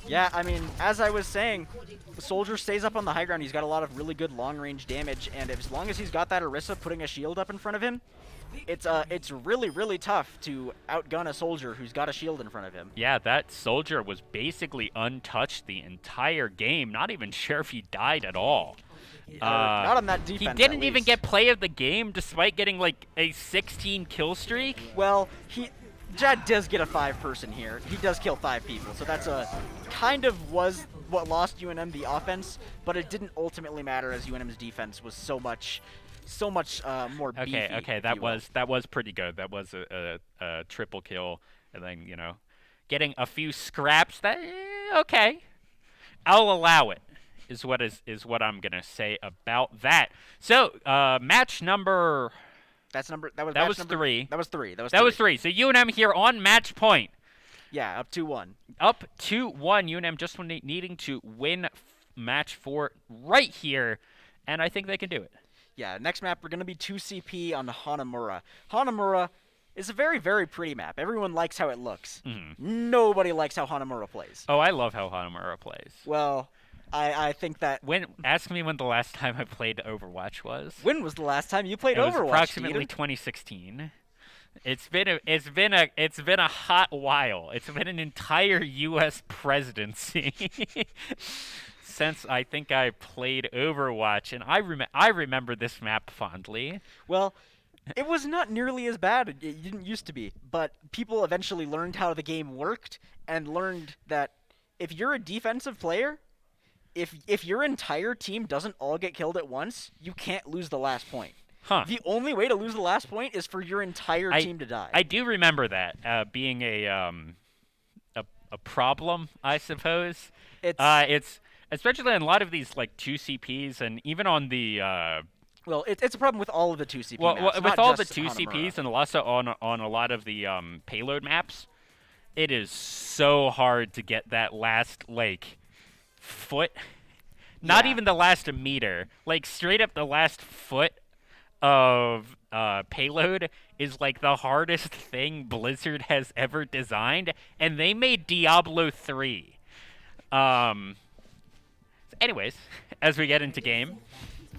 S2: Yeah, I mean, as I was saying, the Soldier stays up on the high ground. He's got a lot of really good long-range damage, and as long as he's got that Orisa putting a shield up in front of him, it's really, really tough to outgun a Soldier who's got a shield in front of him.
S1: Yeah, that Soldier was basically untouched the entire game. Not even sure if he died at all.
S2: Not on that defense.
S1: He didn't even get play of the game despite getting like a 16 kill streak.
S2: Well, Jad does get a 5-person here. He does kill 5 people, so that's kind of was what lost UNM the offense, but it didn't ultimately matter as UNM's defense was so much more beefy.
S1: Okay, that was pretty good. That was a triple kill, and then getting a few scraps. That okay, I'll allow it. Is what I'm gonna say about that. So match number.
S2: That was
S1: 3.
S2: That was 3.
S1: That was 3. So UNM here on match point.
S2: Yeah, up 2-1.
S1: Up 2-1. UNM just needing to win match 4 right here, and I think they can do it.
S2: Yeah, next map we're gonna be 2CP on Hanamura. Hanamura is a very, very pretty map. Everyone likes how it looks. Nobody likes how Hanamura plays.
S1: Oh, I love how Hanamura plays.
S2: Well, I think that...
S1: Ask me when the last time I played Overwatch was.
S2: When was the last time you played Overwatch?
S1: It was approximately 2016. It's been a hot while. It's been an entire U.S. presidency since I think I played Overwatch, and I remember this map fondly.
S2: Well, it was not nearly as bad. It didn't used to be, but people eventually learned how the game worked and learned that if you're a defensive player, if your entire team doesn't all get killed at once, you can't lose the last point.
S1: Huh.
S2: The only way to lose the last point is for your entire team to die.
S1: I do remember that being a problem, I suppose. It's especially on a lot of these like 2CPs and even on the
S2: well, it's a problem with all of the 2CP maps.
S1: With all the 2CPs and also on a lot of the payload maps, it is so hard to get that last foot, not even the last meter, like straight up the last foot of payload is like the hardest thing Blizzard has ever designed, and they made Diablo 3. Anyways, as we get into game,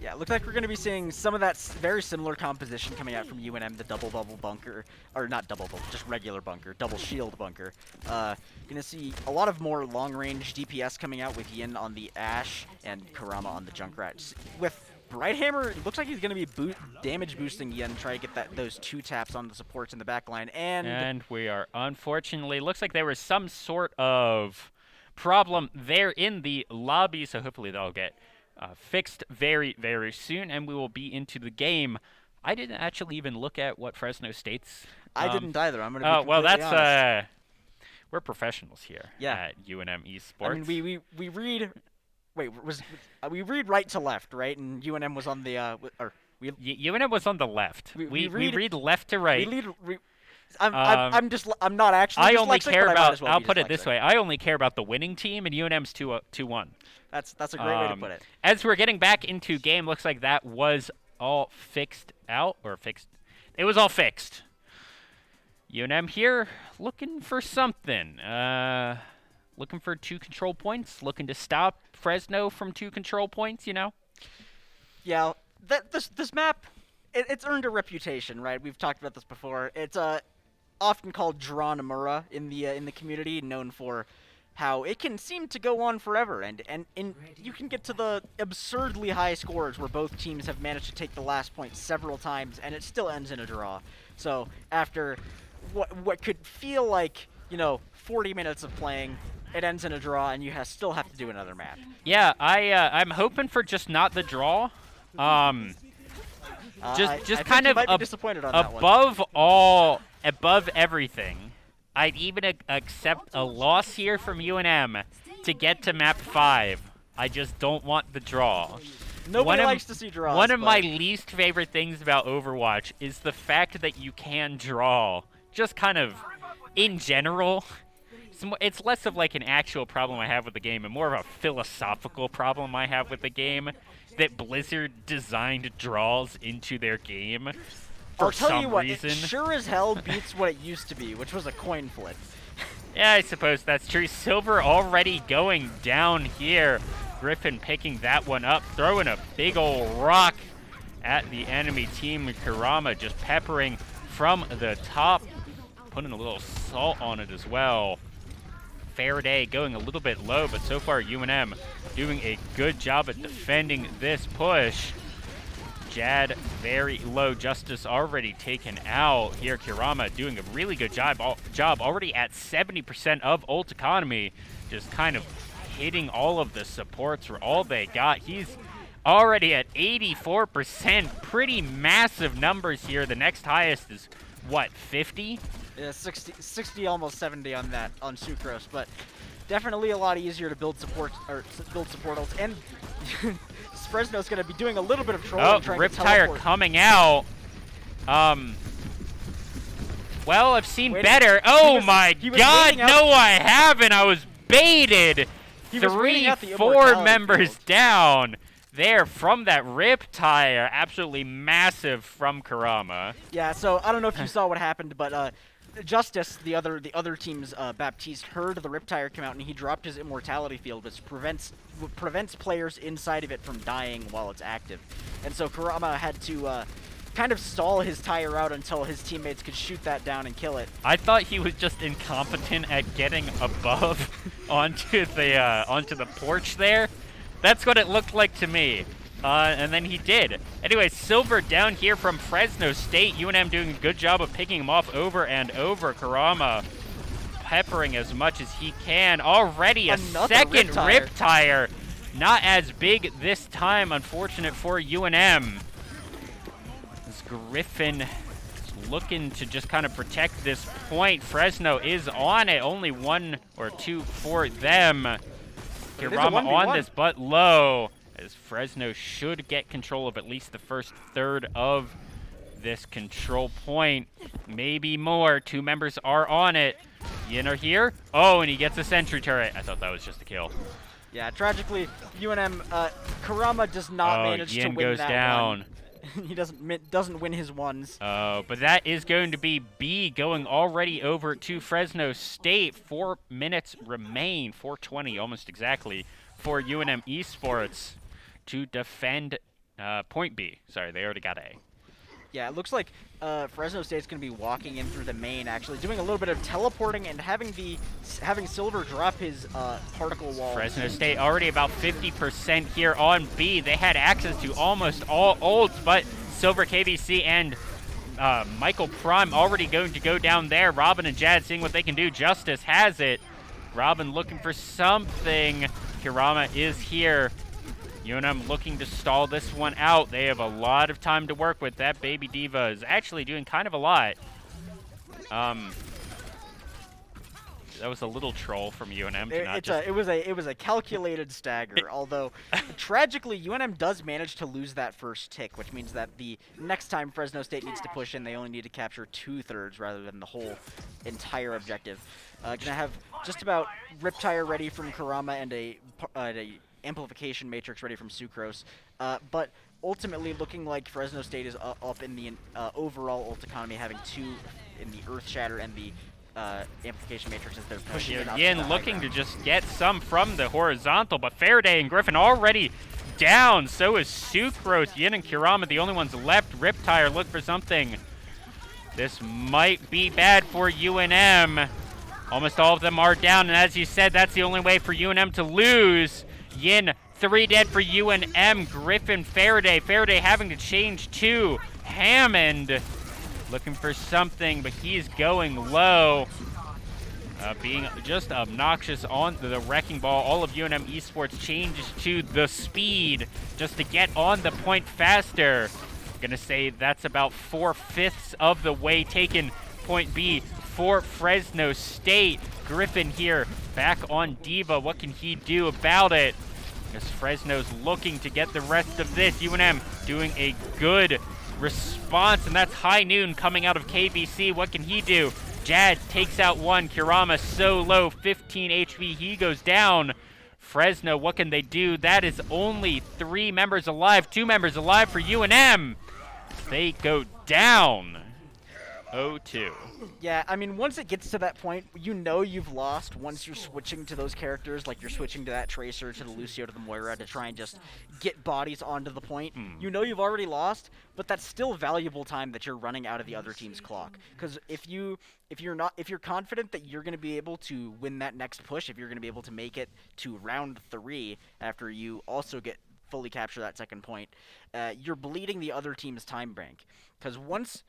S2: Yeah, it looks like we're going to be seeing some of that very similar composition coming out from UNM, the double bubble bunker, or not double bubble, just regular bunker, double shield bunker. Going to see a lot of more long-range DPS coming out with Yin on the Ashe and Kurama on the Junkrat. With Brighthammer, it looks like he's going to be damage boosting Yin, try to get those 2 taps on the supports in the back line,
S1: And we are unfortunately, looks like there was some sort of problem there in the lobby, so hopefully that'll get fixed very, very soon, and we will be into the game. I didn't actually even look at what Fresno State's...
S2: I didn't either. I'm going to be
S1: Oh, well,
S2: completely honest.
S1: we're professionals here at UNM Esports.
S2: I mean, we read... Wait, we read right to left, right? And UNM was on the...
S1: UNM was on the left. We read left to right.
S2: I'm not actually
S1: I only
S2: dyslexic,
S1: care
S2: but I might
S1: about...
S2: as well
S1: I'll
S2: be
S1: put it this
S2: dyslexic.
S1: way. I only care about the winning team, and UNM's 2-1.
S2: That's a great way to put it.
S1: As we're getting back into game, looks like that was all fixed out, or fixed. It was all fixed. UNM here, looking for something. Looking for 2 control points, looking to stop Fresno from 2 control points, you know?
S2: Yeah, this map, it's earned a reputation, right? We've talked about this before. It's often called Draw Nomura in the community, known for how it can seem to go on forever, and you can get to the absurdly high scores where both teams have managed to take the last point several times, and it still ends in a draw. So after what could feel like, 40 minutes of playing, it ends in a draw, and you still have to do another map.
S1: Yeah, I'm hoping for just not the draw. Just kind of
S2: might be disappointed on that one.
S1: above everything. I'd even accept a loss here from UNM to get to map 5. I just don't want the draw.
S2: Nobody likes to see draws.
S1: One of my least favorite things about Overwatch is the fact that you can draw. Just kind of, in general. It's less of like an actual problem I have with the game and more of a philosophical problem I have with the game, that Blizzard designed draws into their game for
S2: I'll tell
S1: some
S2: you what,
S1: reason.
S2: it sure as hell beats what it used to be, which was a coin flip.
S1: Yeah, I suppose that's true. Silver already going down here. Griffin picking that one up, throwing a big old rock at the enemy team. Kurama just peppering from the top, putting a little salt on it as well. Faraday going a little bit low, but so far UNM doing a good job at defending this push. Jad very low. Justice already taken out here. Kurama doing a really good job already at 70% of ult economy, just kind of hitting all of the supports for all they got. He's already at 84%. Pretty massive numbers here. The next highest is what, 50?
S2: Yeah, 60, almost 70 on that, on Sucrose, but definitely a lot easier to build support ults. And Fresno's going to be doing a little bit of trolling, trying to teleport.
S1: Riptire coming out. Well, I've seen better. Oh my God, no, I haven't. I was baited. 3-4 members down there from that Riptire. Absolutely massive from Kurama.
S2: Yeah, so I don't know if you saw what happened, but Justice, the other team's Baptiste, heard the Riptire come out, and he dropped his immortality field, which prevents players inside of it from dying while it's active. And so Kurama had to kind of stall his tire out until his teammates could shoot that down and kill it.
S1: I thought he was just incompetent at getting above onto the porch there. That's what it looked like to me. And then he did. Anyway, Silver down here from Fresno State. UNM doing a good job of picking him off over and over. Kurama peppering as much as he can. Already
S2: Another
S1: second Riptire. Not as big this time, unfortunate for UNM. As Griffin is looking to just kind of protect this point. Fresno is on it. Only 1 or 2 for them. Kurama on this, but low. As Fresno should get control of at least the first third of this control point. Maybe more. 2 members are on it. Yin are here. Oh, and he gets a sentry turret. I thought that was just a kill.
S2: Yeah, tragically, UNM, Kurama does not manage to
S1: Yin
S2: win
S1: goes
S2: that
S1: down.
S2: one. He doesn't win his ones.
S1: Oh, but that is going to be B going already over to Fresno State. 4 minutes remain. 4:20 almost exactly for UNM Esports to defend Point B. Sorry, they already got A.
S2: Yeah, it looks like Fresno State's going to be walking in through the main, actually doing a little bit of teleporting and having Silver drop his particle wall.
S1: Fresno State already about 50% here on B. They had access to almost all ults, but Silver, KBC, and Michael Prime already going to go down there. Robin and Jad seeing what they can do. Justice has it. Robin looking for something. Kurama is here. UNM looking to stall this one out. They have a lot of time to work with. That baby diva is actually doing kind of a lot. That was a little troll from UNM.
S2: It was a calculated stagger. Although tragically, UNM does manage to lose that first tick, which means that the next time Fresno State needs to push in, they only need to capture 2/3 rather than the whole entire objective. Gonna have just about Riptire ready from Kurama and a amplification matrix ready from Sucrose, but ultimately looking like Fresno State is up in the overall ult economy, having 2 in the Earth Shatter and the amplification matrix as they're pushing it up.
S1: Yin looking to just get some from the horizontal, but Faraday and Griffin already down. So is Sucrose. Yin and Kurama the only ones left. Riptire look for something. This might be bad for UNM. Almost all of them are down, and as you said, that's the only way for UNM to lose. Yin, 3 dead for UNM. Griffin, Faraday. Faraday having to change to Hammond. Looking for something, but he's going low. Being just obnoxious on the wrecking ball. All of UNM Esports changes to the speed just to get on the point faster. I'm gonna say that's about 4/5 of the way taken. Point B for Fresno State. Griffin here back on Diva. What can he do about it? As Fresno's looking to get the rest of this. UNM doing a good response, and that's High Noon coming out of KBC. What can he do? Jad takes out one. Kurama so low, 15 HP. He goes down. Fresno, what can they do? That is only 3 members alive. 2 members alive for UNM. They go down. 0-2.
S2: Yeah, I mean, once it gets to that point, you know you've lost once you're switching to those characters, like you're switching to that Tracer, to the Lucio, to the Moira, to try and just get bodies onto the point. You know you've already lost, but that's still valuable time that you're running out of the other team's clock. Because if you're confident that you're going to be able to win that next push, if you're going to be able to make it to round 3 after you also fully capture that second point, you're bleeding the other team's time bank. Because once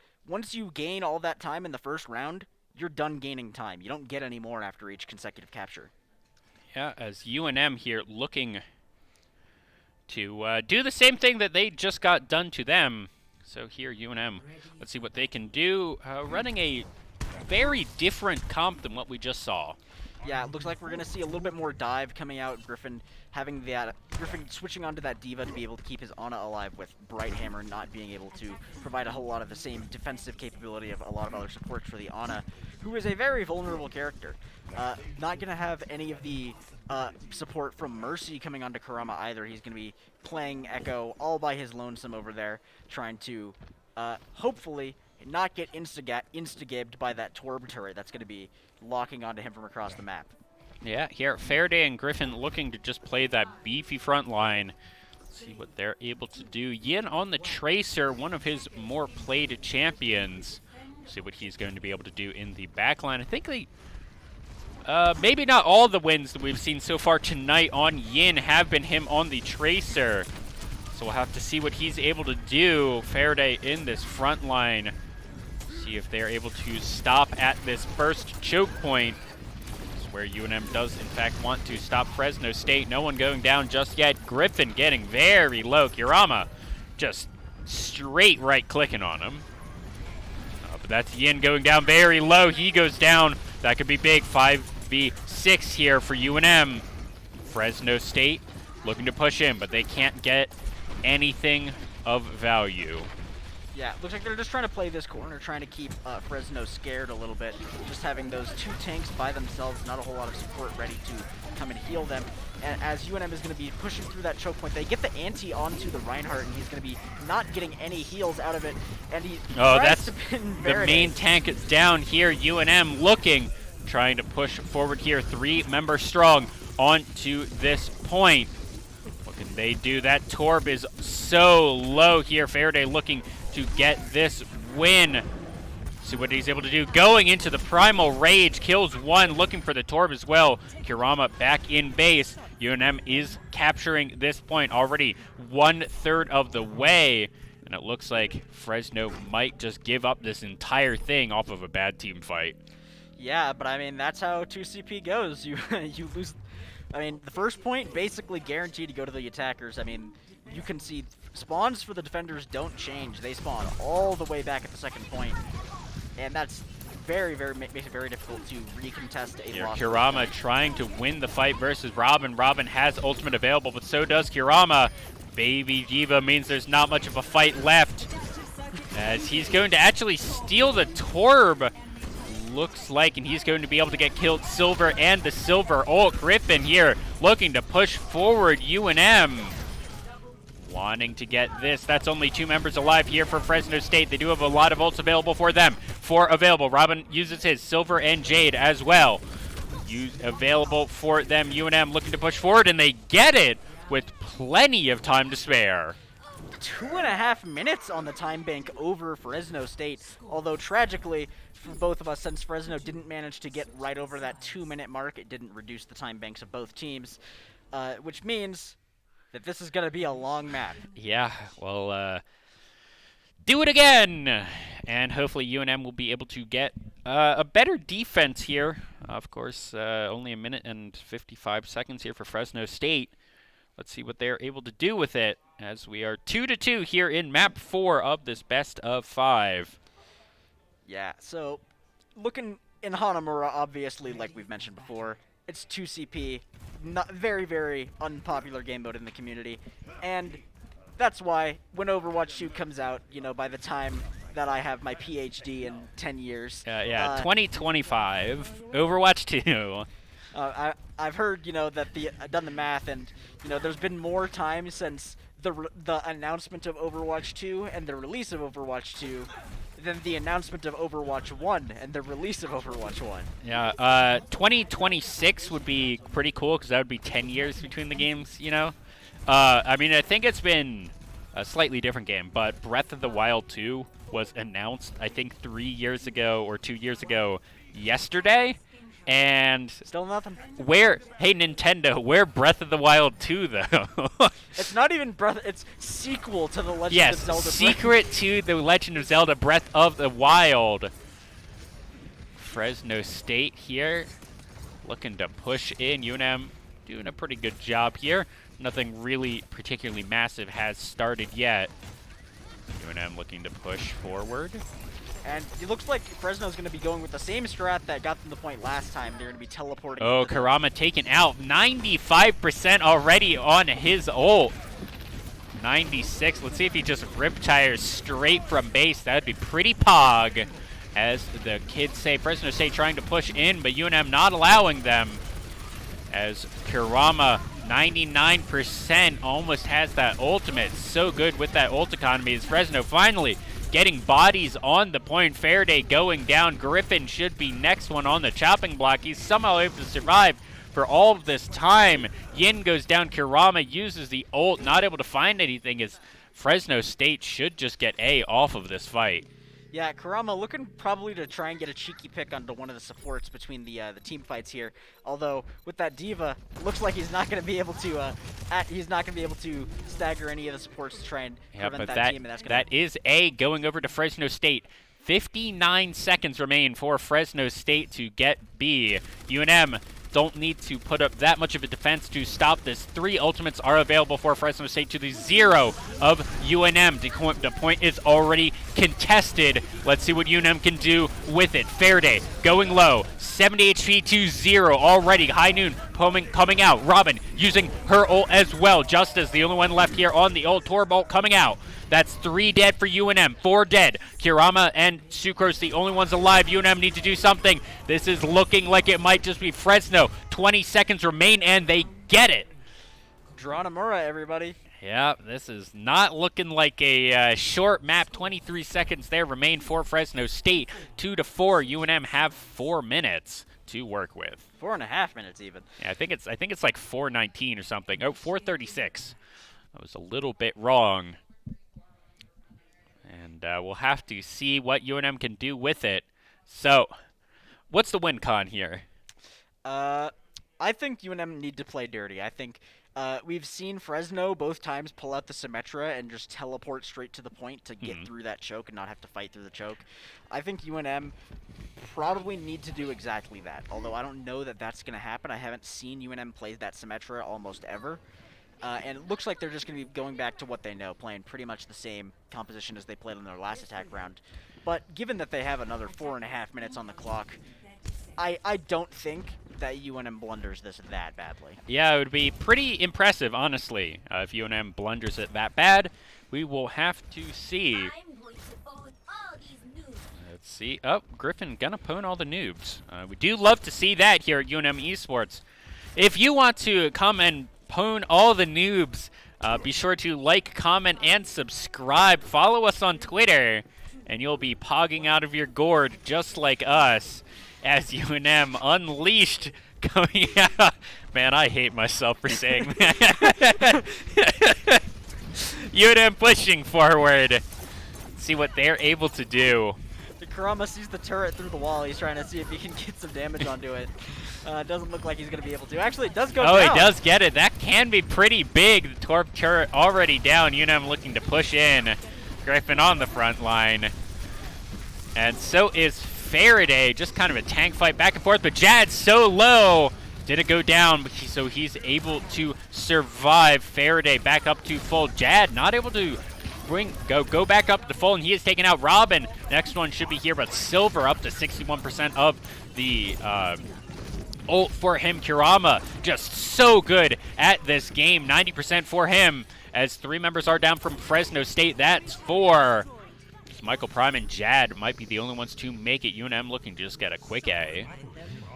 S2: you gain all that time in the first round, you're done gaining time. You don't get any more after each consecutive capture.
S1: Yeah, as UNM here looking to do the same thing that they just got done to them. So here, UNM, let's see what they can do. Running a very different comp than what we just saw.
S2: Yeah, it looks like we're going to see a little bit more dive coming out. Griffin switching onto that Diva to be able to keep his Ana alive, with Bright Hammer not being able to provide a whole lot of the same defensive capability of a lot of other supports for the Ana, who is a very vulnerable character. Not going to have any of the support from Mercy coming onto Kurama either. He's going to be playing Echo all by his lonesome over there, trying to hopefully not get instigated by that Torb turret that's going to be locking onto him from across the map.
S1: Yeah, here, Faraday and Griffin looking to just play that beefy front line. Let's see what they're able to do. Yin on the Tracer, one of his more played champions. See what he's going to be able to do in the back line. I think they... maybe not all the wins that we've seen so far tonight on Yin have been him on the Tracer. So we'll have to see what he's able to do. Faraday in this front line. See if they're able to stop at this first choke point. This is where UNM does, in fact, want to stop Fresno State. No one going down just yet. Griffin getting very low. Kurama just straight right-clicking on him. But that's Yin going down very low. He goes down. That could be big. 5v6 here for UNM. Fresno State looking to push in, but they can't get anything of value.
S2: Yeah, looks like they're just trying to play this corner, trying to keep Fresno scared a little bit. Just having those 2 tanks by themselves, not a whole lot of support ready to come and heal them. And as UNM is going to be pushing through that choke point, they get the anti onto the Reinhardt, and he's going to be not getting any heals out of it. And he tries to pin
S1: the main tank is down here. UNM looking, trying to push forward here. 3 members strong onto this point. What can They do. That Torb is so low here. Faraday looking to get this win. See what he's able to do. Going into the Primal Rage. Kills one. Looking for the Torb as well. Kurama back in base. UNM is capturing this point already 1/3 of the way. And it looks like Fresno might just give up this entire thing off of a bad team fight.
S2: Yeah, but I mean, that's how 2CP goes. You you lose. I mean, the first point basically guaranteed to go to the attackers. I mean, you can see spawns for the defenders don't change. They spawn all the way back at the second point. And that's makes it very difficult to recontest a loss.
S1: Kurama trying to win the fight versus Robin. Robin has ultimate available, but so does Kurama. Baby Diva means there's not much of a fight left, as he's going to actually steal the Torb, looks like, and he's going to be able to get killed. Silver and the Silver ult. Griffin here looking to push forward UNM. Wanting to get this. That's only 2 members alive here for Fresno State. They do have a lot of ults available for them. 4 available. Robin uses his. Silver and Jade as well. Available for them. UNM looking to push forward, and they get it with plenty of time to spare.
S2: 2.5 minutes on the time bank over Fresno State. Although tragically for both of us, since Fresno didn't manage to get right over that 2-minute mark, it didn't reduce the time banks of both teams, which means that this is going to be a long map.
S1: Yeah, well, do it again! And hopefully UNM will be able to get a better defense here. Of course, only 1 minute and 55 seconds here for Fresno State. Let's see what they're able to do with it, as we are 2-2 here in map 4 of this best of 5.
S2: Yeah, so looking in Hanamura, obviously, like we've mentioned before, it's 2CP. Not very, very unpopular game mode in the community, and that's why when Overwatch 2 comes out, you know, by the time that I have my PhD in 10 years.
S1: 2025, Overwatch 2.
S2: I've heard, you know, that I've done the math, and you know, there's been more time since the announcement of Overwatch 2 and the release of Overwatch 2 than the announcement of Overwatch 1 and the release of Overwatch 1.
S1: Yeah, 2026 would be pretty cool, because that would be 10 years between the games, you know? I mean, I think it's been a slightly different game, but Breath of the Wild 2 was announced, I think, 3 years ago or 2 years ago yesterday. And
S2: still nothing.
S1: Hey Nintendo, where Breath of the Wild 2 though?
S2: It's not even Breath, it's sequel to the Legend of Zelda.
S1: Yes, secret to the Legend of Zelda Breath of the Wild. Fresno State here, looking to push in. UNM doing a pretty good job here. Nothing really particularly massive has started yet. UNM looking to push forward.
S2: And it looks like Fresno's going to be going with the same strat that got them the point last time. They're going to be teleporting.
S1: Oh, Kurama taken out. 95% already on his ult. 96. Let's see if he just riptires straight from base. That would be pretty pog. As the kids say, Fresno State trying to push in, but UNM not allowing them. As Kurama, 99%, almost has that ultimate. So good with that ult economy. As Fresno finally getting bodies on the point. Faraday going down. Griffin should be next one on the chopping block. He's somehow able to survive for all of this time. Yin goes down. Kurama uses the ult. Not able to find anything, as Fresno State should just get A off of this fight.
S2: Yeah, Kurama looking probably to try and get a cheeky pick onto one of the supports between the team fights here. Although with that Diva, looks like he's not going to be able to stagger any of the supports to try and prevent that team. And
S1: that is A going over to Fresno State. 59 seconds remain for Fresno State to get B. UNM don't need to put up that much of a defense to stop this. 3 ultimates are available for Fresno State to the 0 of UNM. The point is already contested. Let's see what UNM can do with it. Faraday going low. 70 HP to 0 already. High Noon coming out. Robin using her ult as well. Justice, the only one left here on the ult. Torbolt coming out. That's 3 dead for UNM, 4 dead. Kurama and Sucrose, the only ones alive. UNM need to do something. This is looking like it might just be Fresno. 20 seconds remain, and they get it.
S2: Dranamura, everybody.
S1: Yeah, this is not looking like a short map. 23 seconds there remain for Fresno State. 2-4. UNM have 4 minutes to work with.
S2: 4.5 minutes even.
S1: Yeah, I think it's like 4:19 or something. Oh, 4:36. I was a little bit wrong. And we'll have to see what UNM can do with it. So, what's the win con here?
S2: I think UNM need to play dirty. I think we've seen Fresno both times pull out the Symmetra and just teleport straight to the point to get through that choke and not have to fight through the choke. I think UNM probably need to do exactly that, although I don't know that that's going to happen. I haven't seen UNM play that Symmetra almost ever. And it looks like they're just going to be going back to what they know, playing pretty much the same composition as they played in their last attack round. But given that they have another 4.5 minutes on the clock, I don't think that UNM blunders this that badly.
S1: Yeah, it would be pretty impressive, honestly, if UNM blunders it that bad. We will have to see.
S6: I'm going to own all these noobs.
S1: Let's see. Oh, Griffin gonna pwn all the noobs. We do love to see that here at UNM Esports. If you want to come and pwn all the noobs, be sure to like, comment, and subscribe. Follow us on Twitter, and you'll be pogging out of your gourd just like us as UNM unleashed coming out. Man, I hate myself for saying that. UNM pushing forward. Let's see what they're able to do.
S2: Kurama sees the turret through the wall. He's trying to see if he can get some damage onto it. Doesn't look like he's going to be able to. Actually, it does go down.
S1: Oh, he does get it. That can be pretty big. The Torp turret already down. UNM looking to push in. Griffin on the front line. And so is Faraday. Just kind of a tank fight back and forth. But Jad's so low. Did it go down? But so he's able to survive. Faraday back up to full. Jad not able to go back up to full, and he is taking out Robin. Next one should be here, but Silver up to 61% of the ult for him. Kurama just so good at this game. 90% for him, as 3 members are down from Fresno State. That's 4. Michael Prime and Jad might be the only ones to make it. UNM looking to just get a quick A.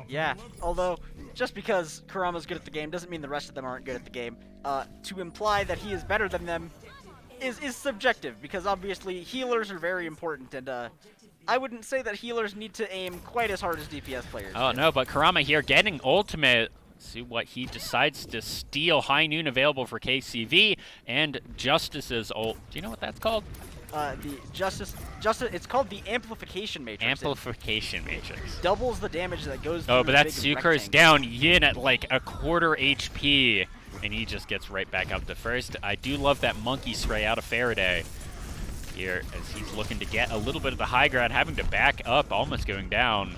S2: Yeah, although just because Kurama's good at the game doesn't mean the rest of them aren't good at the game. To imply that he is better than them is subjective, because obviously healers are very important, and I wouldn't say that healers need to aim quite as hard as DPS players
S1: Oh,
S2: do.
S1: no, but Kurama here getting ultimate. See what he decides to steal. High Noon available for KCV, and Justice's ult. Do you know what that's called?
S2: The Justice, it's called the Amplification Matrix.
S1: Amplification Matrix.
S2: It doubles the damage that goes through
S1: Oh, but
S2: the
S1: that's
S2: big
S1: Sucre's
S2: rectangle.
S1: down. Yin at like a quarter HP, and he just gets right back up to first. I do love that monkey spray out of Faraday here, as he's looking to get a little bit of the high ground, having to back up, almost going down.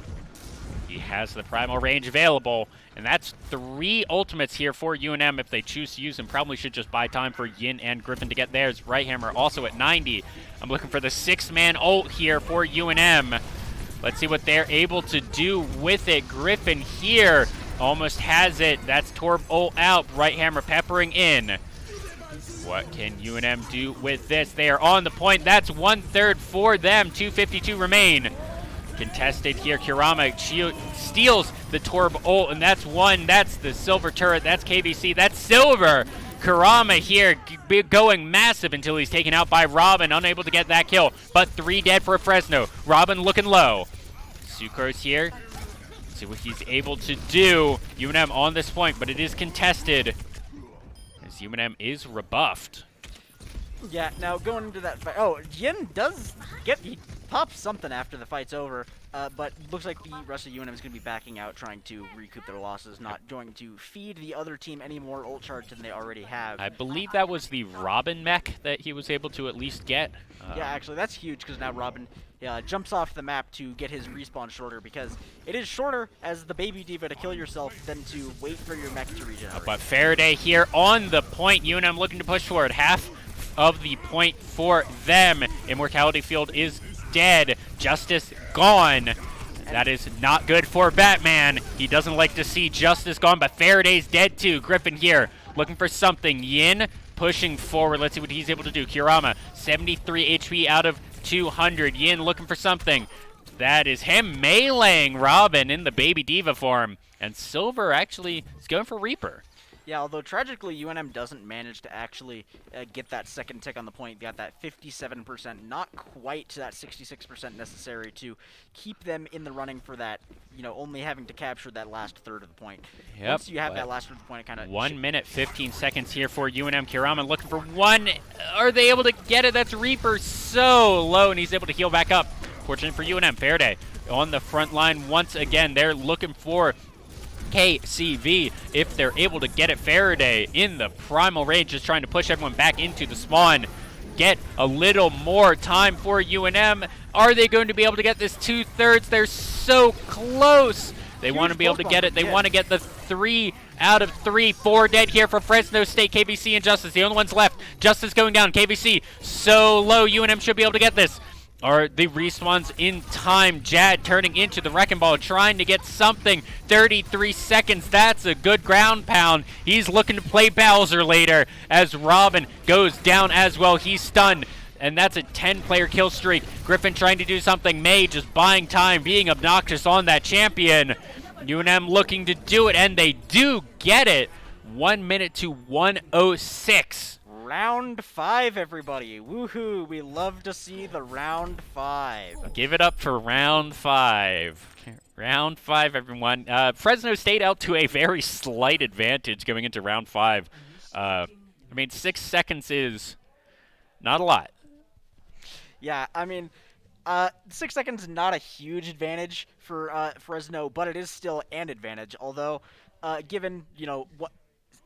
S1: He has the primal range available, and that's 3 ultimates here for UNM. If they choose to use them, probably should just buy time for Yin and Griffin to get theirs. Right Hammer also at 90. I'm looking for the 6-man ult here for UNM. Let's see what they're able to do with it. Griffin here almost has it. That's Torb ult out. Right Hammer peppering in. What can UNM do with this? They are on the point. That's 1/3 for them. 252 remain. Contested here. Kurama steals the Torb ult, and that's 1. That's the Silver turret. That's KBC. That's Silver. Kurama here going massive until he's taken out by Robin, unable to get that kill. But 3 dead for Fresno. Robin looking low. Sucrose here. Let's see what he's able to do. UNM on this point, but it is contested, as UNM is rebuffed.
S2: Yeah, now going into that fight. Oh, Yin does he pops something after the fight's over, but looks like the rest of UNM is going to be backing out, trying to recoup their losses, not going to feed the other team any more ult charge than they already have.
S1: I believe that was the Robin mech that he was able to at least get.
S2: Yeah, actually, that's huge, because now Robin jumps off the map to get his respawn shorter, because it is shorter as the baby diva to kill yourself than to wait for your mech to regenerate.
S1: But Faraday here on the point. UNM looking to push forward. Half of the point for them. Immortality Field is dead. Justice gone. That is not good for Batman. He doesn't like to see Justice gone, but Faraday's dead too. Griffin here looking for something. Yin pushing forward. Let's see what he's able to do. Kurama, 73 HP out of 200. Yin looking for something. That is him meleeing Robin in the Baby Diva form. And Silver actually is going for Reaper.
S2: Yeah, although tragically UNM doesn't manage to actually get that second tick on the point. Got that 57%, not quite to that 66% necessary to keep them in the running for that only having to capture that last third of the point.
S1: Yep,
S2: Once you have
S1: but
S2: that last third of the point, it kind of
S1: 1 minute, 15 seconds here for UNM. Kurama looking for one. Are they able to get it? That's Reaper so low, and he's able to heal back up. Fortunate for UNM. Faraday on the front line once again. They're looking for KCV if they're able to get it. Faraday in the primal range, just trying to push everyone back into the spawn. Get a little more time for UNM. Are they going to be able to get this 2/3? They're so close. They want to be able to get it. They want to get the 3 out of 3. 4 dead here for Fresno State, KVC, and Justice. The only ones left. Justice going down. KVC so low. UNM should be able to get this. Are the respawns in time? Jad turning into the Wrecking Ball, trying to get something. 33 seconds. That's a good ground pound. He's looking to play Bowser later as Robin goes down as well. He's stunned. And that's a 10-player kill streak. Griffin trying to do something. May just buying time, being obnoxious on that champion. UNM looking to do it, and they do get it. 1 minute to 1:06.
S2: Round 5, everybody. Woohoo. We love to see the round 5.
S1: Give it up for round 5. Round 5, everyone. Fresno State out to a very slight advantage going into round 5. I mean, 6 seconds is not a lot.
S2: Yeah, I mean, 6 seconds is not a huge advantage for Fresno, but it is still an advantage. Although, given what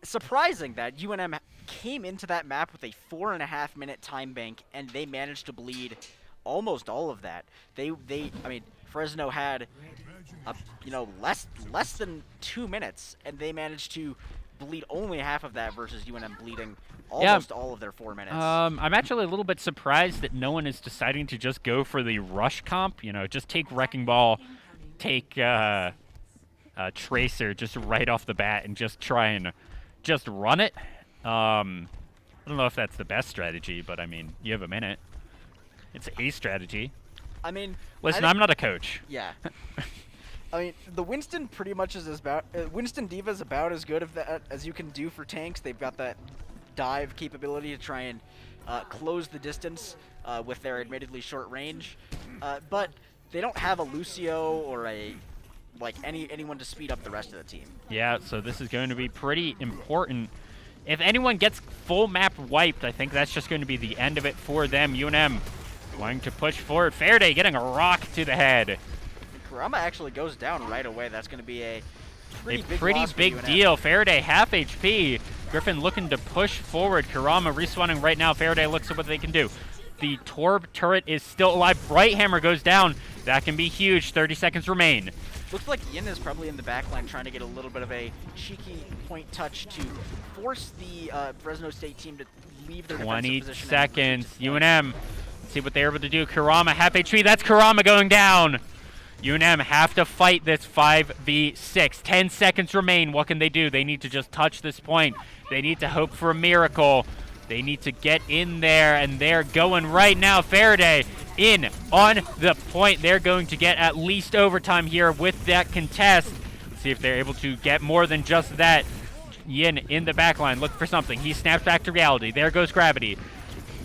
S2: surprising that UNM came into that map with a 4.5 minute time bank, and they managed to bleed almost all of that. I mean, Fresno had less than 2 minutes, and they managed to bleed only half of that versus UNM bleeding almost all of their 4 minutes.
S1: I'm actually a little bit surprised that no one is deciding to just go for the rush comp. Just take Wrecking Ball, take Tracer just right off the bat, and just try and just run it. I don't know if that's the best strategy, but I mean, you have a minute. It's a strategy.
S2: I mean,
S1: listen, I'm not a coach.
S2: Yeah. I mean, the Winston pretty much is Winston Diva is about as good as you can do for tanks. They've got that dive capability to try and close the distance with their admittedly short range, but they don't have a Lucio or anyone to speed up the rest of the team.
S1: Yeah, so this is going to be pretty important. If anyone gets full map wiped, I think that's just going to be the end of it for them. UNM going to push forward. Faraday getting a rock to the head.
S2: Kurama actually goes down right away. That's going to be a pretty
S1: big deal. Faraday half HP. Griffin looking to push forward. Kurama respawning right now. Faraday looks at what they can do. The Torb turret is still alive. Brighthammer goes down. That can be huge. 30 seconds remain.
S2: Looks like Yin is probably in the backline trying to get a little bit of a cheeky point touch to force the Fresno State team to leave their
S1: 20
S2: defensive position.
S1: seconds. UNM. Let's see what they're able to do. Kurama, half HP. That's Kurama going down. UNM have to fight this 5v6. 10 seconds remain. What can they do? They need to just touch this point. They need to hope for a miracle. They need to get in there, and they're going right now. Faraday in on the point. They're going to get at least overtime here with that contest. Let's see if they're able to get more than just that. Yin in the back line, looking for something. He snaps back to reality. There goes Gravity.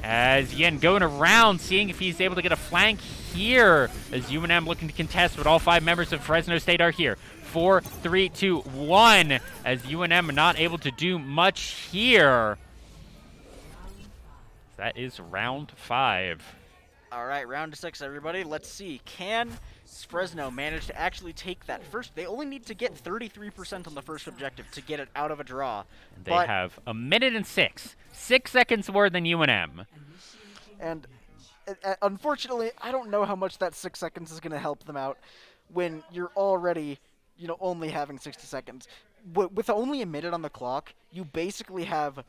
S1: As Yin going around, seeing if he's able to get a flank here. As UNM looking to contest, but all 5 members of Fresno State are here. 4, 3, 2, 1. As UNM not able to do much here. That is round 5.
S2: All right, round 6, everybody. Let's see. Can Fresno manage to actually take that first? They only need to get 33% on the first objective to get it out of a draw.
S1: They have a minute and 6. 6 seconds more than UNM.
S2: And unfortunately, I don't know how much that 6 seconds is going to help them out when you're already, only having 60 seconds. With only a minute on the clock, you basically have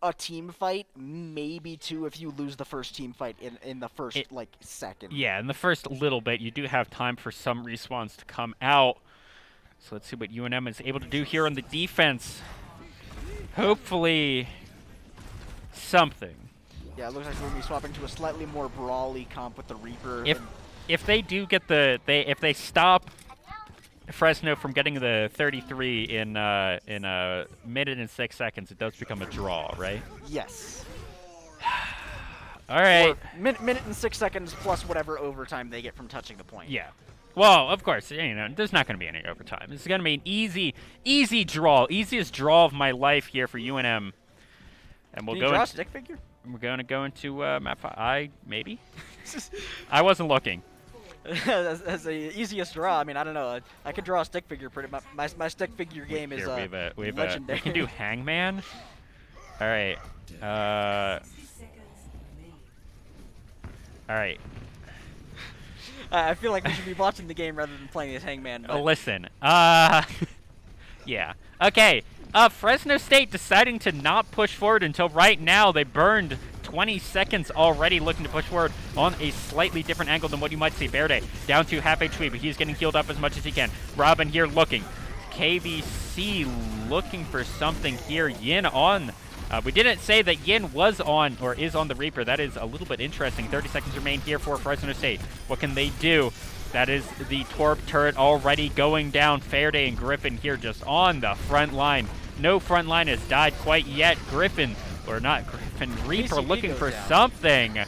S2: a team fight, maybe 2 if you lose the first team fight in the first second.
S1: Yeah, in the first little bit, you do have time for some respawns to come out. So let's see what UNM is able to do here on the defense. Hopefully, something.
S2: Yeah, it looks like we're going to be swapping to a slightly more brawly comp with the Reaper.
S1: If they do get if they stop Fresno from getting the 33 in a minute and 6 seconds, it does become a draw, right?
S2: Yes.
S1: All right.
S2: Or minute and 6 seconds plus whatever overtime they get from touching the point.
S1: Yeah. Well, of course, there's not going to be any overtime. This is going to be an easy draw, easiest draw of my life here for UNM. And we'll
S2: Can you
S1: go.
S2: draw a stick figure?
S1: We're going to go into map 5. Maybe. I wasn't looking.
S2: That's the easiest draw. I mean, I don't know. I could draw a stick figure pretty much. My stick figure game is
S1: Here, we
S2: legendary.
S1: can do Hangman. All right. All right.
S2: I feel like we should be watching the game rather than playing as Hangman. But
S1: Listen. Yeah. Okay. Fresno State deciding to not push forward until right now. They burned 20 seconds already looking to push forward on a slightly different angle than what you might see. Verde down to half HP, but he's getting healed up as much as he can. Robin here looking. KVC looking for something here. Yin on. We didn't say that Yin was on or is on the Reaper. That is a little bit interesting. 30 seconds remain here for Fresno State. What can they do? That is the Torp turret already going down. Faraday and Griffin here just on the front line. No front line has died quite yet. Griffin, or not Griffin, Reaper
S2: PCB
S1: looking
S2: goes
S1: for
S2: down.
S1: something.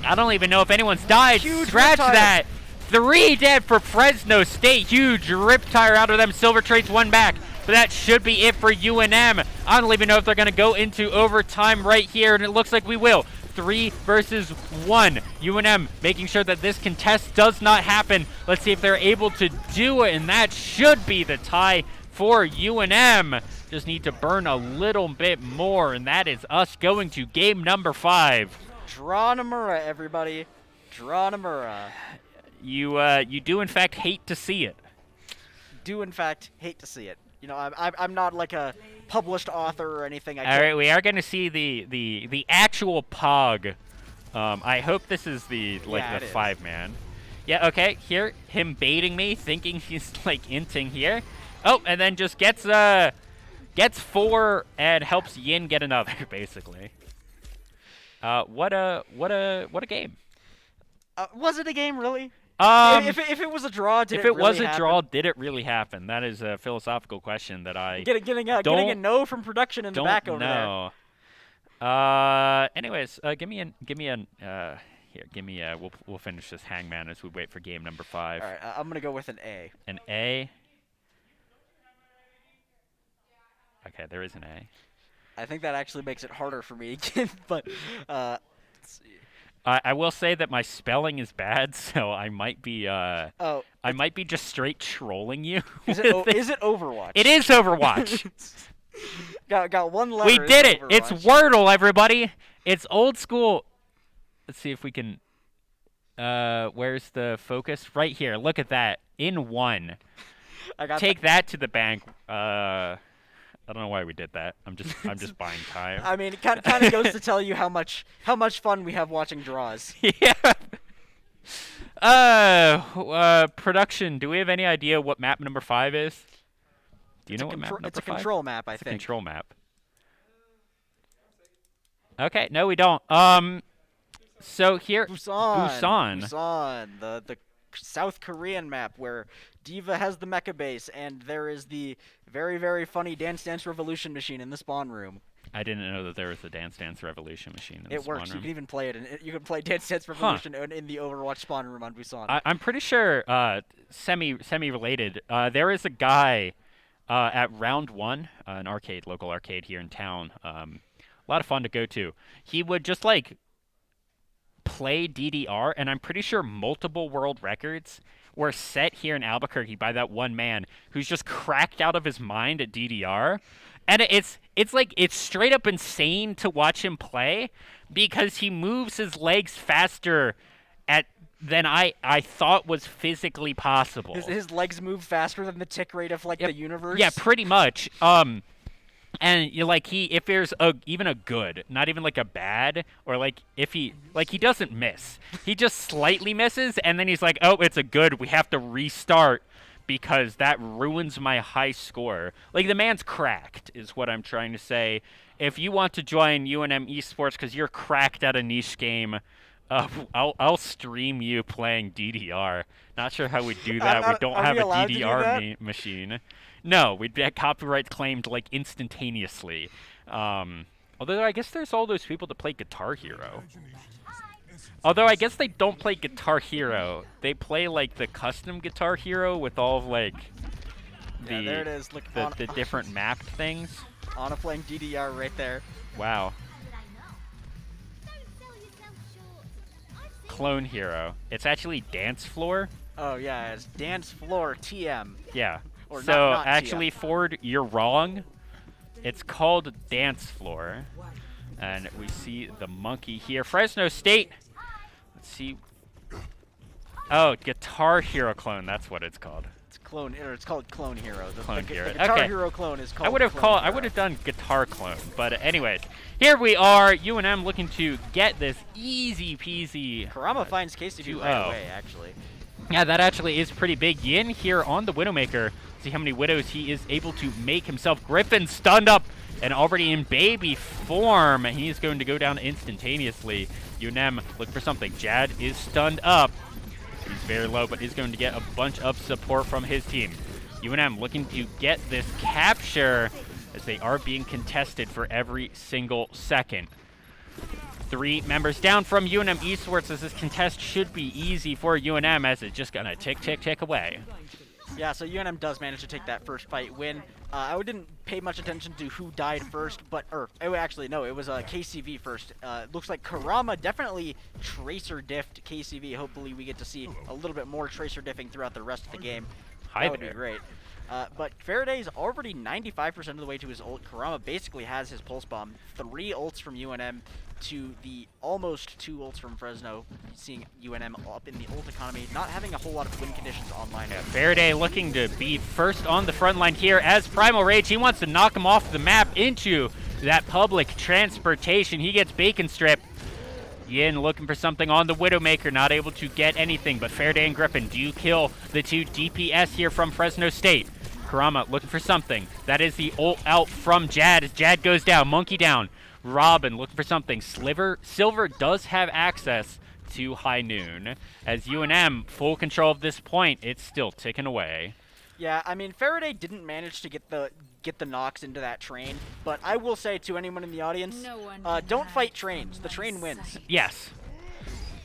S1: I don't even know if anyone's died.
S2: Huge
S1: Scratch
S2: riptide.
S1: that. 3 dead for Fresno State. Huge rip tire out of them. Silver trades 1 back. But that should be it for UNM. I don't even know if they're going to go into overtime right here, and it looks like we will. 3 versus 1. UNM making sure that this contest does not happen. Let's see if they're able to do it, and that should be the tie for UNM. Just need to burn a little bit more, and that is us going to game number 5.
S2: Draw Nomura, everybody. Draw Nomura.
S1: You do in fact hate to see it.
S2: Do in fact hate to see it. You know, I'm not like a published author or anything.
S1: All right, we are going to see the actual Pog. I hope this is the
S2: Yeah, it is.
S1: 5-man. Yeah, okay. Here, him baiting me, thinking he's like inting here. Oh, and then just gets 4 and helps Yin get another, basically. What a game.
S2: Was it a game, really?
S1: Um,
S2: If it was a draw, did
S1: if
S2: it
S1: it was
S2: really
S1: a draw,
S2: happen?
S1: did it really happen? That is a philosophical question that I
S2: Getting a
S1: don't-
S2: no from production in the
S1: don't
S2: back over there.
S1: know. Anyways, give me we'll finish this Hangman as we wait for game number 5.
S2: All right, I'm gonna go with an A.
S1: An A. Okay, there is an A.
S2: I think that actually makes it harder for me again, but let's see.
S1: I will say that my spelling is bad, so I might be
S2: Oh,
S1: I might be just straight trolling you.
S2: is
S1: with
S2: it is it Overwatch?
S1: It is Overwatch.
S2: got one letter.
S1: We did it. It's
S2: Overwatch.
S1: Wordle, everybody. It's old school. Let's see if we can. Where's the focus? Right here. Look at that. In 1.
S2: I got
S1: Take that to the bank. I don't know why we did that. I'm just buying time.
S2: I mean, it kind of goes to tell you how much fun we have watching draws.
S1: Yeah. Production. Do we have any idea what map number 5 is? Do you know what map number 5?
S2: It's a control map, I
S1: It's a
S2: think.
S1: control map. Okay, no, we don't. So here,
S2: Busan, the South Korean map where Diva has the mecha base, and there is the very, very funny Dance Dance Revolution machine in the spawn room.
S1: I didn't know that there was a Dance Dance Revolution machine in the
S2: It
S1: spawn
S2: works. You
S1: room.
S2: can even play it, and you can play Dance Dance Revolution in the Overwatch spawn room on Busan.
S1: I'm pretty sure, semi-related, there is a guy at Round 1, an arcade, local arcade here in town. A lot of fun to go to. He would just, like, play DDR, and I'm pretty sure multiple world records were set here in Albuquerque by that one man who's just cracked out of his mind at DDR. And it's straight up insane to watch him play because he moves his legs faster than I thought was physically possible.
S2: His legs move faster than the tick rate of, like, the universe.
S1: Yeah, pretty much. And if there's even a good, not even like a bad, or like if he doesn't miss, he just slightly misses, and then he's like, oh, it's a good, we have to restart because that ruins my high score. Like, the man's cracked, is what I'm trying to say. If you want to join UNM esports because you're cracked at a niche game, I'll stream you playing DDR. Not sure how we do that. We don't
S2: are
S1: have
S2: we
S1: a
S2: allowed to do
S1: DDR machine. No, we'd get copyright claimed like instantaneously. Although I guess there's all those people that play Guitar Hero. Although I guess they don't play Guitar Hero. They play like the custom Guitar Hero with all of like
S2: Yeah, there it is. Look,
S1: the different mapped things.
S2: Anna playing DDR right there.
S1: Wow.
S6: Did I know? Don't sell yourself short. I've seen
S1: Clone Hero. It's actually Dance Floor.
S2: Oh yeah, it's Dance Floor TM.
S1: Yeah.
S2: Or
S1: So
S2: not
S1: actually,
S2: TM.
S1: Ford, you're wrong. It's called Dance Floor. And we see the monkey here. Fresno State. Let's see. Oh, Guitar Hero clone. That's what it's called.
S2: It's clone, or it's called Clone Hero.
S1: Clone Hero.
S2: The Guitar
S1: Okay.
S2: Hero clone is called.
S1: I would have
S2: Clone
S1: I
S2: Hero.
S1: would have done Guitar Clone. But anyways, here we are. UNM looking to get this easy peasy.
S2: Karama finds KCB
S1: 2-0.
S2: right away, actually.
S1: Yeah, that actually is pretty big. Yin here on the Widowmaker. See how many widows he is able to make himself. Griffin stunned up and already in baby form. He's going to go down instantaneously. UNM look for something. Jad is stunned up. He's very low, but is going to get a bunch of support from his team. UNM looking to get this capture as they are being contested for every single second. 3 members down from UNM Esports as this contest should be easy for UNM as it's just gonna tick away.
S2: Yeah, so UNM does manage to take that first fight win. I didn't pay much attention to who died first, but actually no, it was KCV first. Looks like Karama definitely tracer diffed KCV. Hopefully we get to see a little bit more tracer diffing throughout the rest of the game.
S1: Hi
S2: That would
S1: there.
S2: be great. But Faraday's already 95% of the way to his ult. Karama basically has his pulse bomb. 3 ults from UNM to the almost 2 ults from Fresno. Seeing UNM up in the ult economy, not having a whole lot of win conditions online.
S1: Yeah, Faraday looking to be first on the front line here as Primal Rage. He wants to knock him off the map into that public transportation. He gets Bacon Strip. Yin looking for something on the Widowmaker, not able to get anything, but Faraday and Griffin do kill the 2 DPS here from Fresno State. Karama looking for something. That is the ult out from Jad as Jad goes down, Monkey down. Robin looking for something. Silver does have access to High Noon. As UNM full control of this point, it's still ticking away.
S2: Yeah, I mean Faraday didn't manage to get the knocks into that train, but I will say to anyone in the audience, don't fight trains. The train wins.
S1: Yes.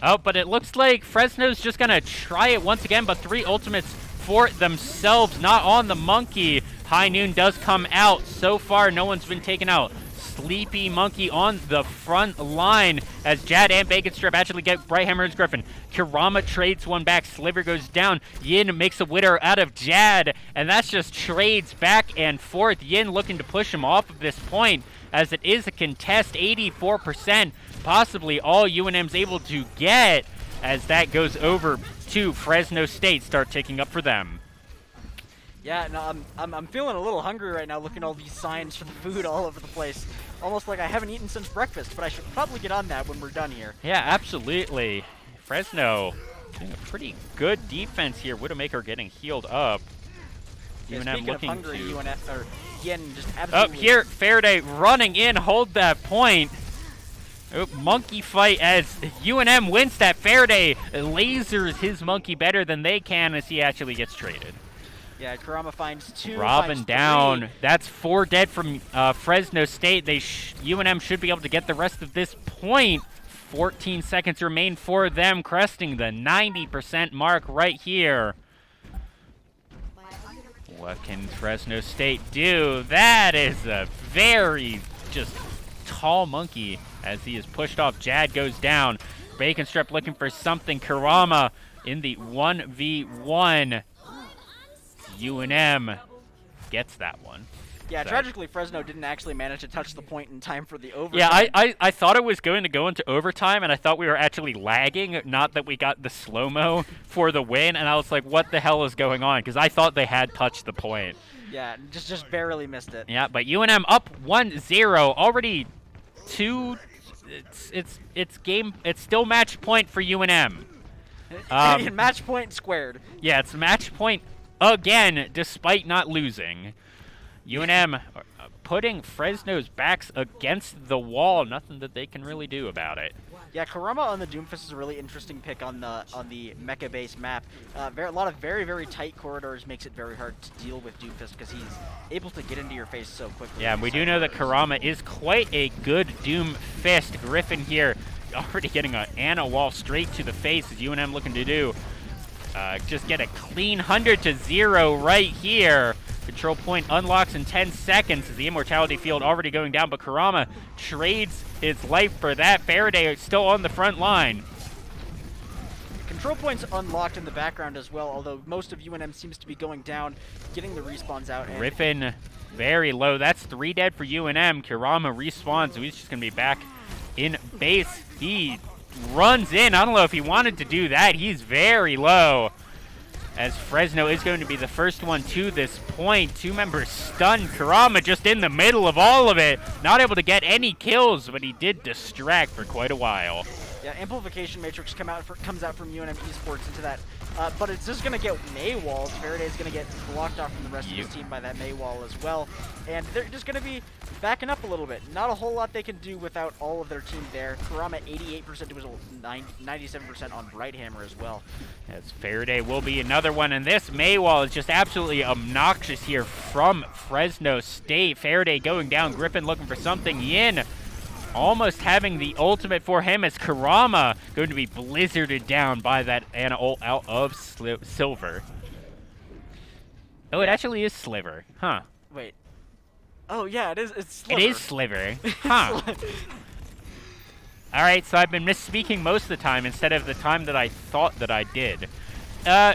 S1: Oh, but it looks like Fresno's just gonna try it once again, but 3 ultimates for themselves, not on the monkey. High Noon does come out. So far, no one's been taken out. Sleepy Monkey on the front line as Jad and Bacon Strip actually get Bright Hammer's Griffin. Kirama trades one back. Sliver goes down. Yin makes a winner out of Jad, and that's just trades back and forth. Yin looking to push him off of this point as it is a contest, 84%, possibly all UNM's able to get as that goes over to Fresno State. Start ticking up for them.
S2: Yeah, no, I'm feeling a little hungry right now, looking at all these signs for the food all over the place. Almost like I haven't eaten since breakfast, but I should probably get on that when we're done here.
S1: Yeah, absolutely. Fresno doing a pretty good defense here. Widowmaker getting healed up.
S2: Yeah,
S1: UNM
S2: speaking of
S1: looking
S2: hungry,
S1: to...
S2: or Yin just
S1: Up
S2: absolutely...
S1: here, Faraday running in, hold that point. Oh, monkey fight as UNM wins that. Faraday lasers his monkey better than they can as he actually gets traded.
S2: Yeah, Karama finds 2.
S1: Robin
S2: finds
S1: down.
S2: 3.
S1: That's 4 dead from Fresno State. UNM should be able to get the rest of this point. 14 seconds remain for them, cresting the 90% mark right here. What can Fresno State do? That is a very just tall monkey as he is pushed off. Jad goes down. Bacon Strip looking for something. Karama in the 1v1. UNM gets that one.
S2: Yeah,
S1: So-
S2: tragically, Fresno didn't actually manage to touch the point in time for the overtime.
S1: Yeah, I thought it was going to go into overtime, and I thought we were actually lagging, not that we got the slow-mo for the win, and I was like, what the hell is going on? Because I thought they had touched the point.
S2: Yeah, just barely missed it.
S1: Yeah, but UNM up 1-0, already 2. It's still match point for UNM.
S2: Match point squared.
S1: Yeah, it's match point again, despite not losing. UNM putting Fresno's backs against the wall. Nothing that they can really do about it.
S2: Yeah, Karama on the Doomfist is a really interesting pick on the mecha-based map. A lot of very tight corridors makes it very hard to deal with Doomfist because he's able to get into your face so quickly.
S1: Yeah, and we do know that Karama is quite a good Doom Fist. Griffin here already getting an Anna wall straight to the face as UNM looking to do. Just get a clean 100-0 right here. Control point unlocks in 10 seconds as the Immortality Field already going down, but Kurama trades his life for that. Faraday still on the front line.
S2: Control points unlocked in the background as well, although most of UNM seems to be going down, getting the respawns out. And
S1: Griffin very low. That's 3 dead for UNM. Kurama respawns, so he's just going to be back in base. He runs in. I don't know if he wanted to do that. He's very low. As Fresno is going to be the first one to this point. 2 members stunned. Kurama just in the middle of all of it. Not able to get any kills, but he did distract for quite a while.
S2: Yeah, Amplification Matrix comes out from UNM Esports into that. But it's just going to get Maywalled. Faraday's going to get blocked off from the rest of his team by that Maywall as well. And they're just going to be backing up a little bit. Not a whole lot they can do without all of their team there. Kurama 88% to his 97% on Brighthammer as well.
S1: As Faraday will be another one. And this Maywall is just absolutely obnoxious here from Fresno State. Faraday going down. Griffin looking for something. Yin almost having the ultimate for him as Kurama going to be blizzarded down by that Ana ult out of Silver. Oh, it actually is Sliver. Huh.
S2: Wait. Oh, yeah, it is. It's Sliver.
S1: It is Sliver. Huh. Alright, so I've been misspeaking most of the time instead of the time that I thought that I did.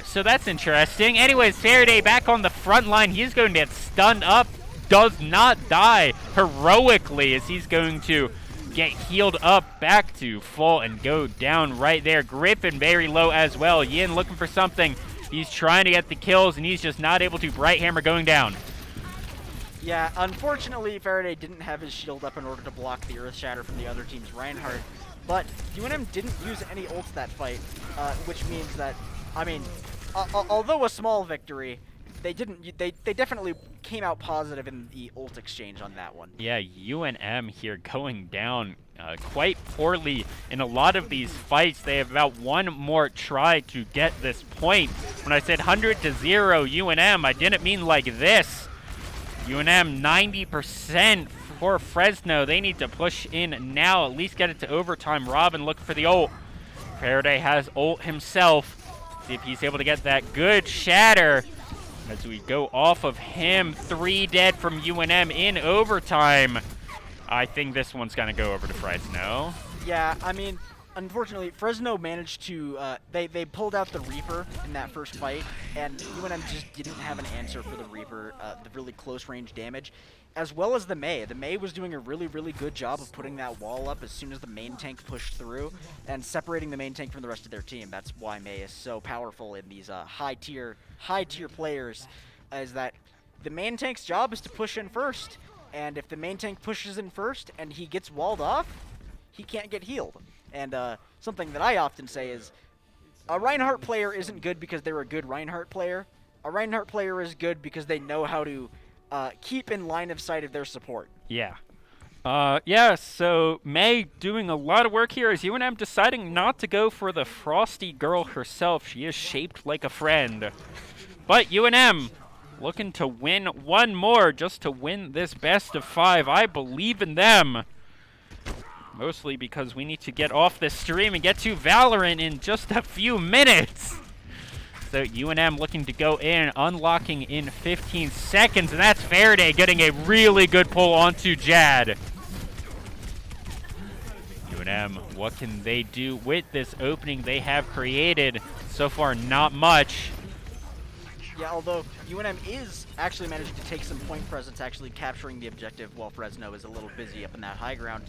S1: So that's interesting. Anyways, Faraday back on the front line. He's going to get stunned up. Does not die heroically as he's going to get healed up back to full and go down right there. Griffin very low as well. Yin looking for something. He's trying to get the kills and he's just not able to. Brighthammer going down.
S2: Yeah, unfortunately, Faraday didn't have his shield up in order to block the Earth Shatter from the other team's Reinhardt. But UNM didn't use any ults that fight, which means that, I mean, although a small victory, they definitely came out positive in the ult exchange on that one.
S1: Yeah, UNM here going down quite poorly in a lot of these fights. They have about one more try to get this point. When I said 100-0 UNM, I didn't mean like this. UNM 90% for Fresno. They need to push in now, at least get it to overtime. Robin looking for the ult. Faraday has ult himself. See if he's able to get that good shatter. As we go off of him, 3 dead from UNM in overtime. I think this one's going to go over to Fresno.
S2: Yeah, I mean, unfortunately, Fresno managed to, they pulled out the Reaper in that first fight, and UNM just didn't have an answer for the Reaper, the really close range damage, as well as the Mei. The Mei was doing a really, really good job of putting that wall up as soon as the main tank pushed through and separating the main tank from the rest of their team. That's why Mei is so powerful in these high tier players, is that the main tank's job is to push in first, and if the main tank pushes in first and he gets walled off, he can't get healed. And something that I often say is, a Reinhardt player isn't good because they're a good Reinhardt player. A Reinhardt player is good because they know how to keep in line of sight of their support.
S1: Yeah. Yeah, so Mei doing a lot of work here as UNM deciding not to go for the Frosty girl herself. She is shaped like a friend. But UNM looking to win one more just to win this best of 5. I believe in them. Mostly because we need to get off this stream and get to Valorant in just a few minutes. So UNM looking to go in, unlocking in 15 seconds, and that's Faraday getting a really good pull onto Jad. UNM, what can they do with this opening they have created? So far, not much.
S2: Yeah, although UNM is actually managing to take some point presence, actually capturing the objective while Fresno is a little busy up in that high ground.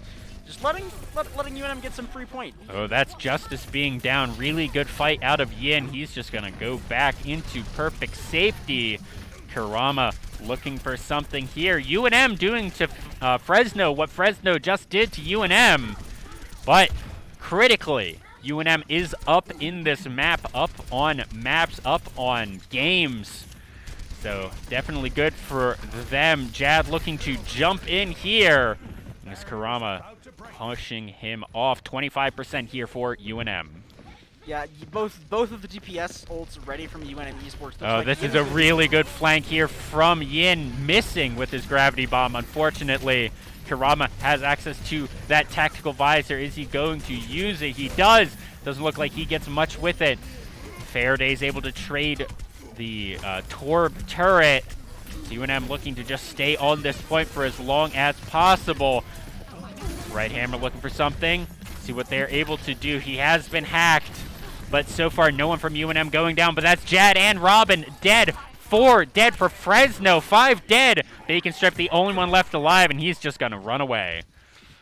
S2: Just letting UNM get some free point.
S1: Oh, that's Justice being down. Really good fight out of Yin. He's just going to go back into perfect safety. Kurama looking for something here. UNM doing to Fresno what Fresno just did to UNM. But critically, UNM is up in this map, up on maps, up on games. So definitely good for them. Jad looking to jump in here. As Kurama pushing him off. 25% here for UNM.
S2: Yeah, both of the DPS ults ready from UNM Esports. Looks
S1: Oh,
S2: like
S1: this
S2: Yin
S1: is a
S2: gonna-
S1: really good flank here from Yin, missing with his gravity bomb. Unfortunately, Karama has access to that tactical visor. Is he going to use it? He does. Doesn't look like he gets much with it. Faraday's able to trade the Torb turret. UNM looking to just stay on this point for as long as possible. Right Hammer looking for something. See what they're able to do. He has been hacked, but so far no one from UNM going down. But that's Jad and Robin dead. 4 dead for Fresno. 5 dead. Bacon Strip the only one left alive, and he's just gonna run away.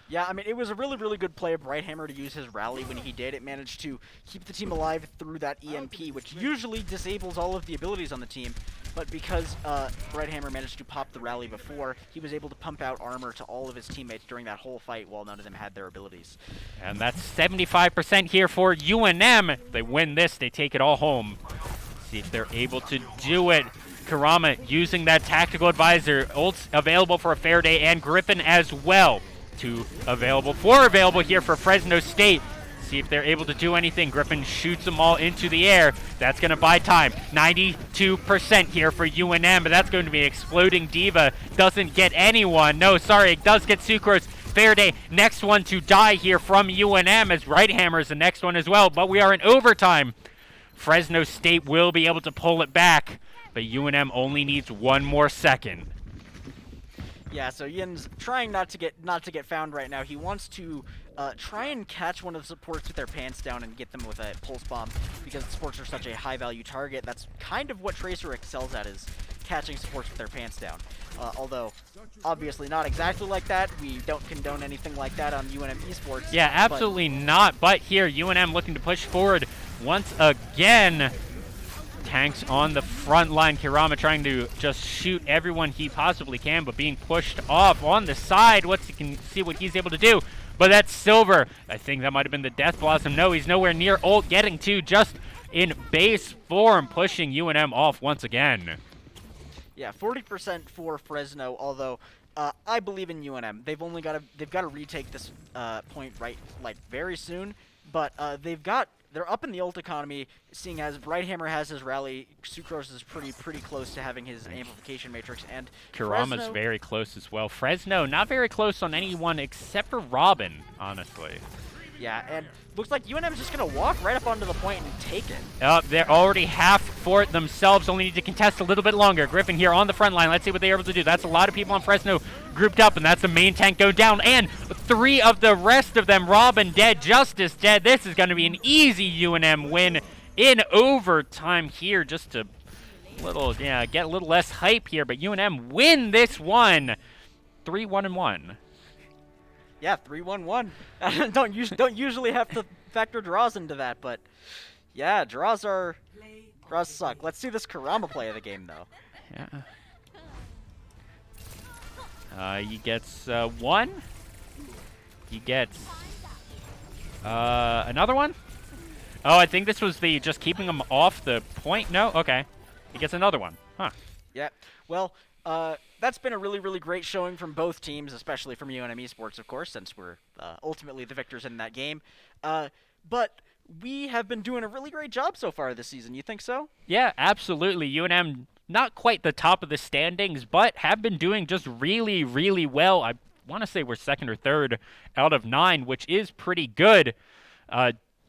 S2: Yeah, I mean, it was a really, really good play of Bright Hammer to use his rally when he did. It managed to keep the team alive through that EMP, which usually disables all of the abilities on the team. But because Bright Hammer managed to pop the rally before, he was able to pump out armor to all of his teammates during that whole fight while none of them had their abilities.
S1: And that's 75% here for UNM. They win this, they take it all home. See if they're able to do it. Karama using that tactical advisor. Ults available for Faraday and Griffin as well. 4 available here for Fresno State. See if they're able to do anything. Griffin shoots them all into the air. That's going to buy time. 92% here for UNM, but that's going to be Exploding Diva. Doesn't get anyone. No, sorry, it does get Sucrose. Faraday, next one to die here from UNM, as Right Hammer is the next one as well, but we are in overtime. Fresno State will be able to pull it back, but UNM only needs one more second.
S2: Yeah, so Yin's trying not to get found right now. He wants to try and catch one of the supports with their pants down and get them with a pulse bomb, because the supports are such a high value target. That's kind of what Tracer excels at, is catching supports with their pants down. Although, obviously not exactly like that. We don't condone anything like that on UNM Esports.
S1: Yeah, absolutely not. But here, UNM looking to push forward once again. Tanks on the front line. Kirama trying to just shoot everyone he possibly can, but being pushed off on the side. He can see what he's able to do. But that's Silver. I think that might have been the Death Blossom. No, he's nowhere near ult getting to, just in base form, pushing UNM off once again.
S2: Yeah, 40% for Fresno, although I believe in UNM. They've got to retake this point very soon, but they're up in the ult economy, seeing as Bright Hammer has his rally. Sucrose is pretty close to having his amplification matrix, and
S1: Kirama's very close as well. Fresno not very close on anyone except for Robin, honestly.
S2: Yeah, and looks like UNM is just going to walk right up onto the point and take it.
S1: They're already half for it themselves, only need to contest a little bit longer. Griffin here on the front line. Let's see what they're able to do. That's a lot of people on Fresno grouped up, and that's the main tank go down. And 3 of the rest of them, Robin dead, Justice dead. This is going to be an easy UNM win in overtime here, just to get a little less hype here. But UNM win this one, 3-1-1.
S2: Yeah, 3-1-1. Don't usually have to factor draws into that, but yeah, draws suck. Let's see this Karama play of the game, though.
S1: Yeah. He gets 1. He gets another one. Oh, I think this was the just keeping him off the point. No, okay. He gets another one. Huh.
S2: Yeah. Well, that's been a really, really great showing from both teams, especially from UNM Esports, of course, since we're ultimately the victors in that game. But we have been doing a really great job so far this season. You think so?
S1: Yeah, absolutely. UNM not quite the top of the standings, but have been doing just really, really well. I want to say we're 2nd or 3rd out of 9, which is pretty good.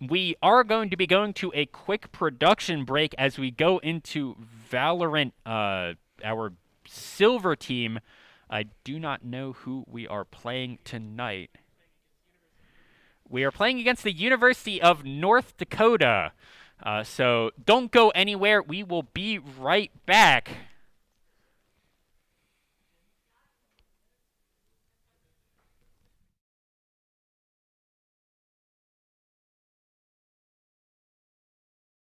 S1: We are going to be going to a quick production break as we go into Valorant, our Silver team. I do not know who we are playing tonight. We are playing against the University of North Dakota. So don't go anywhere. We will be right back.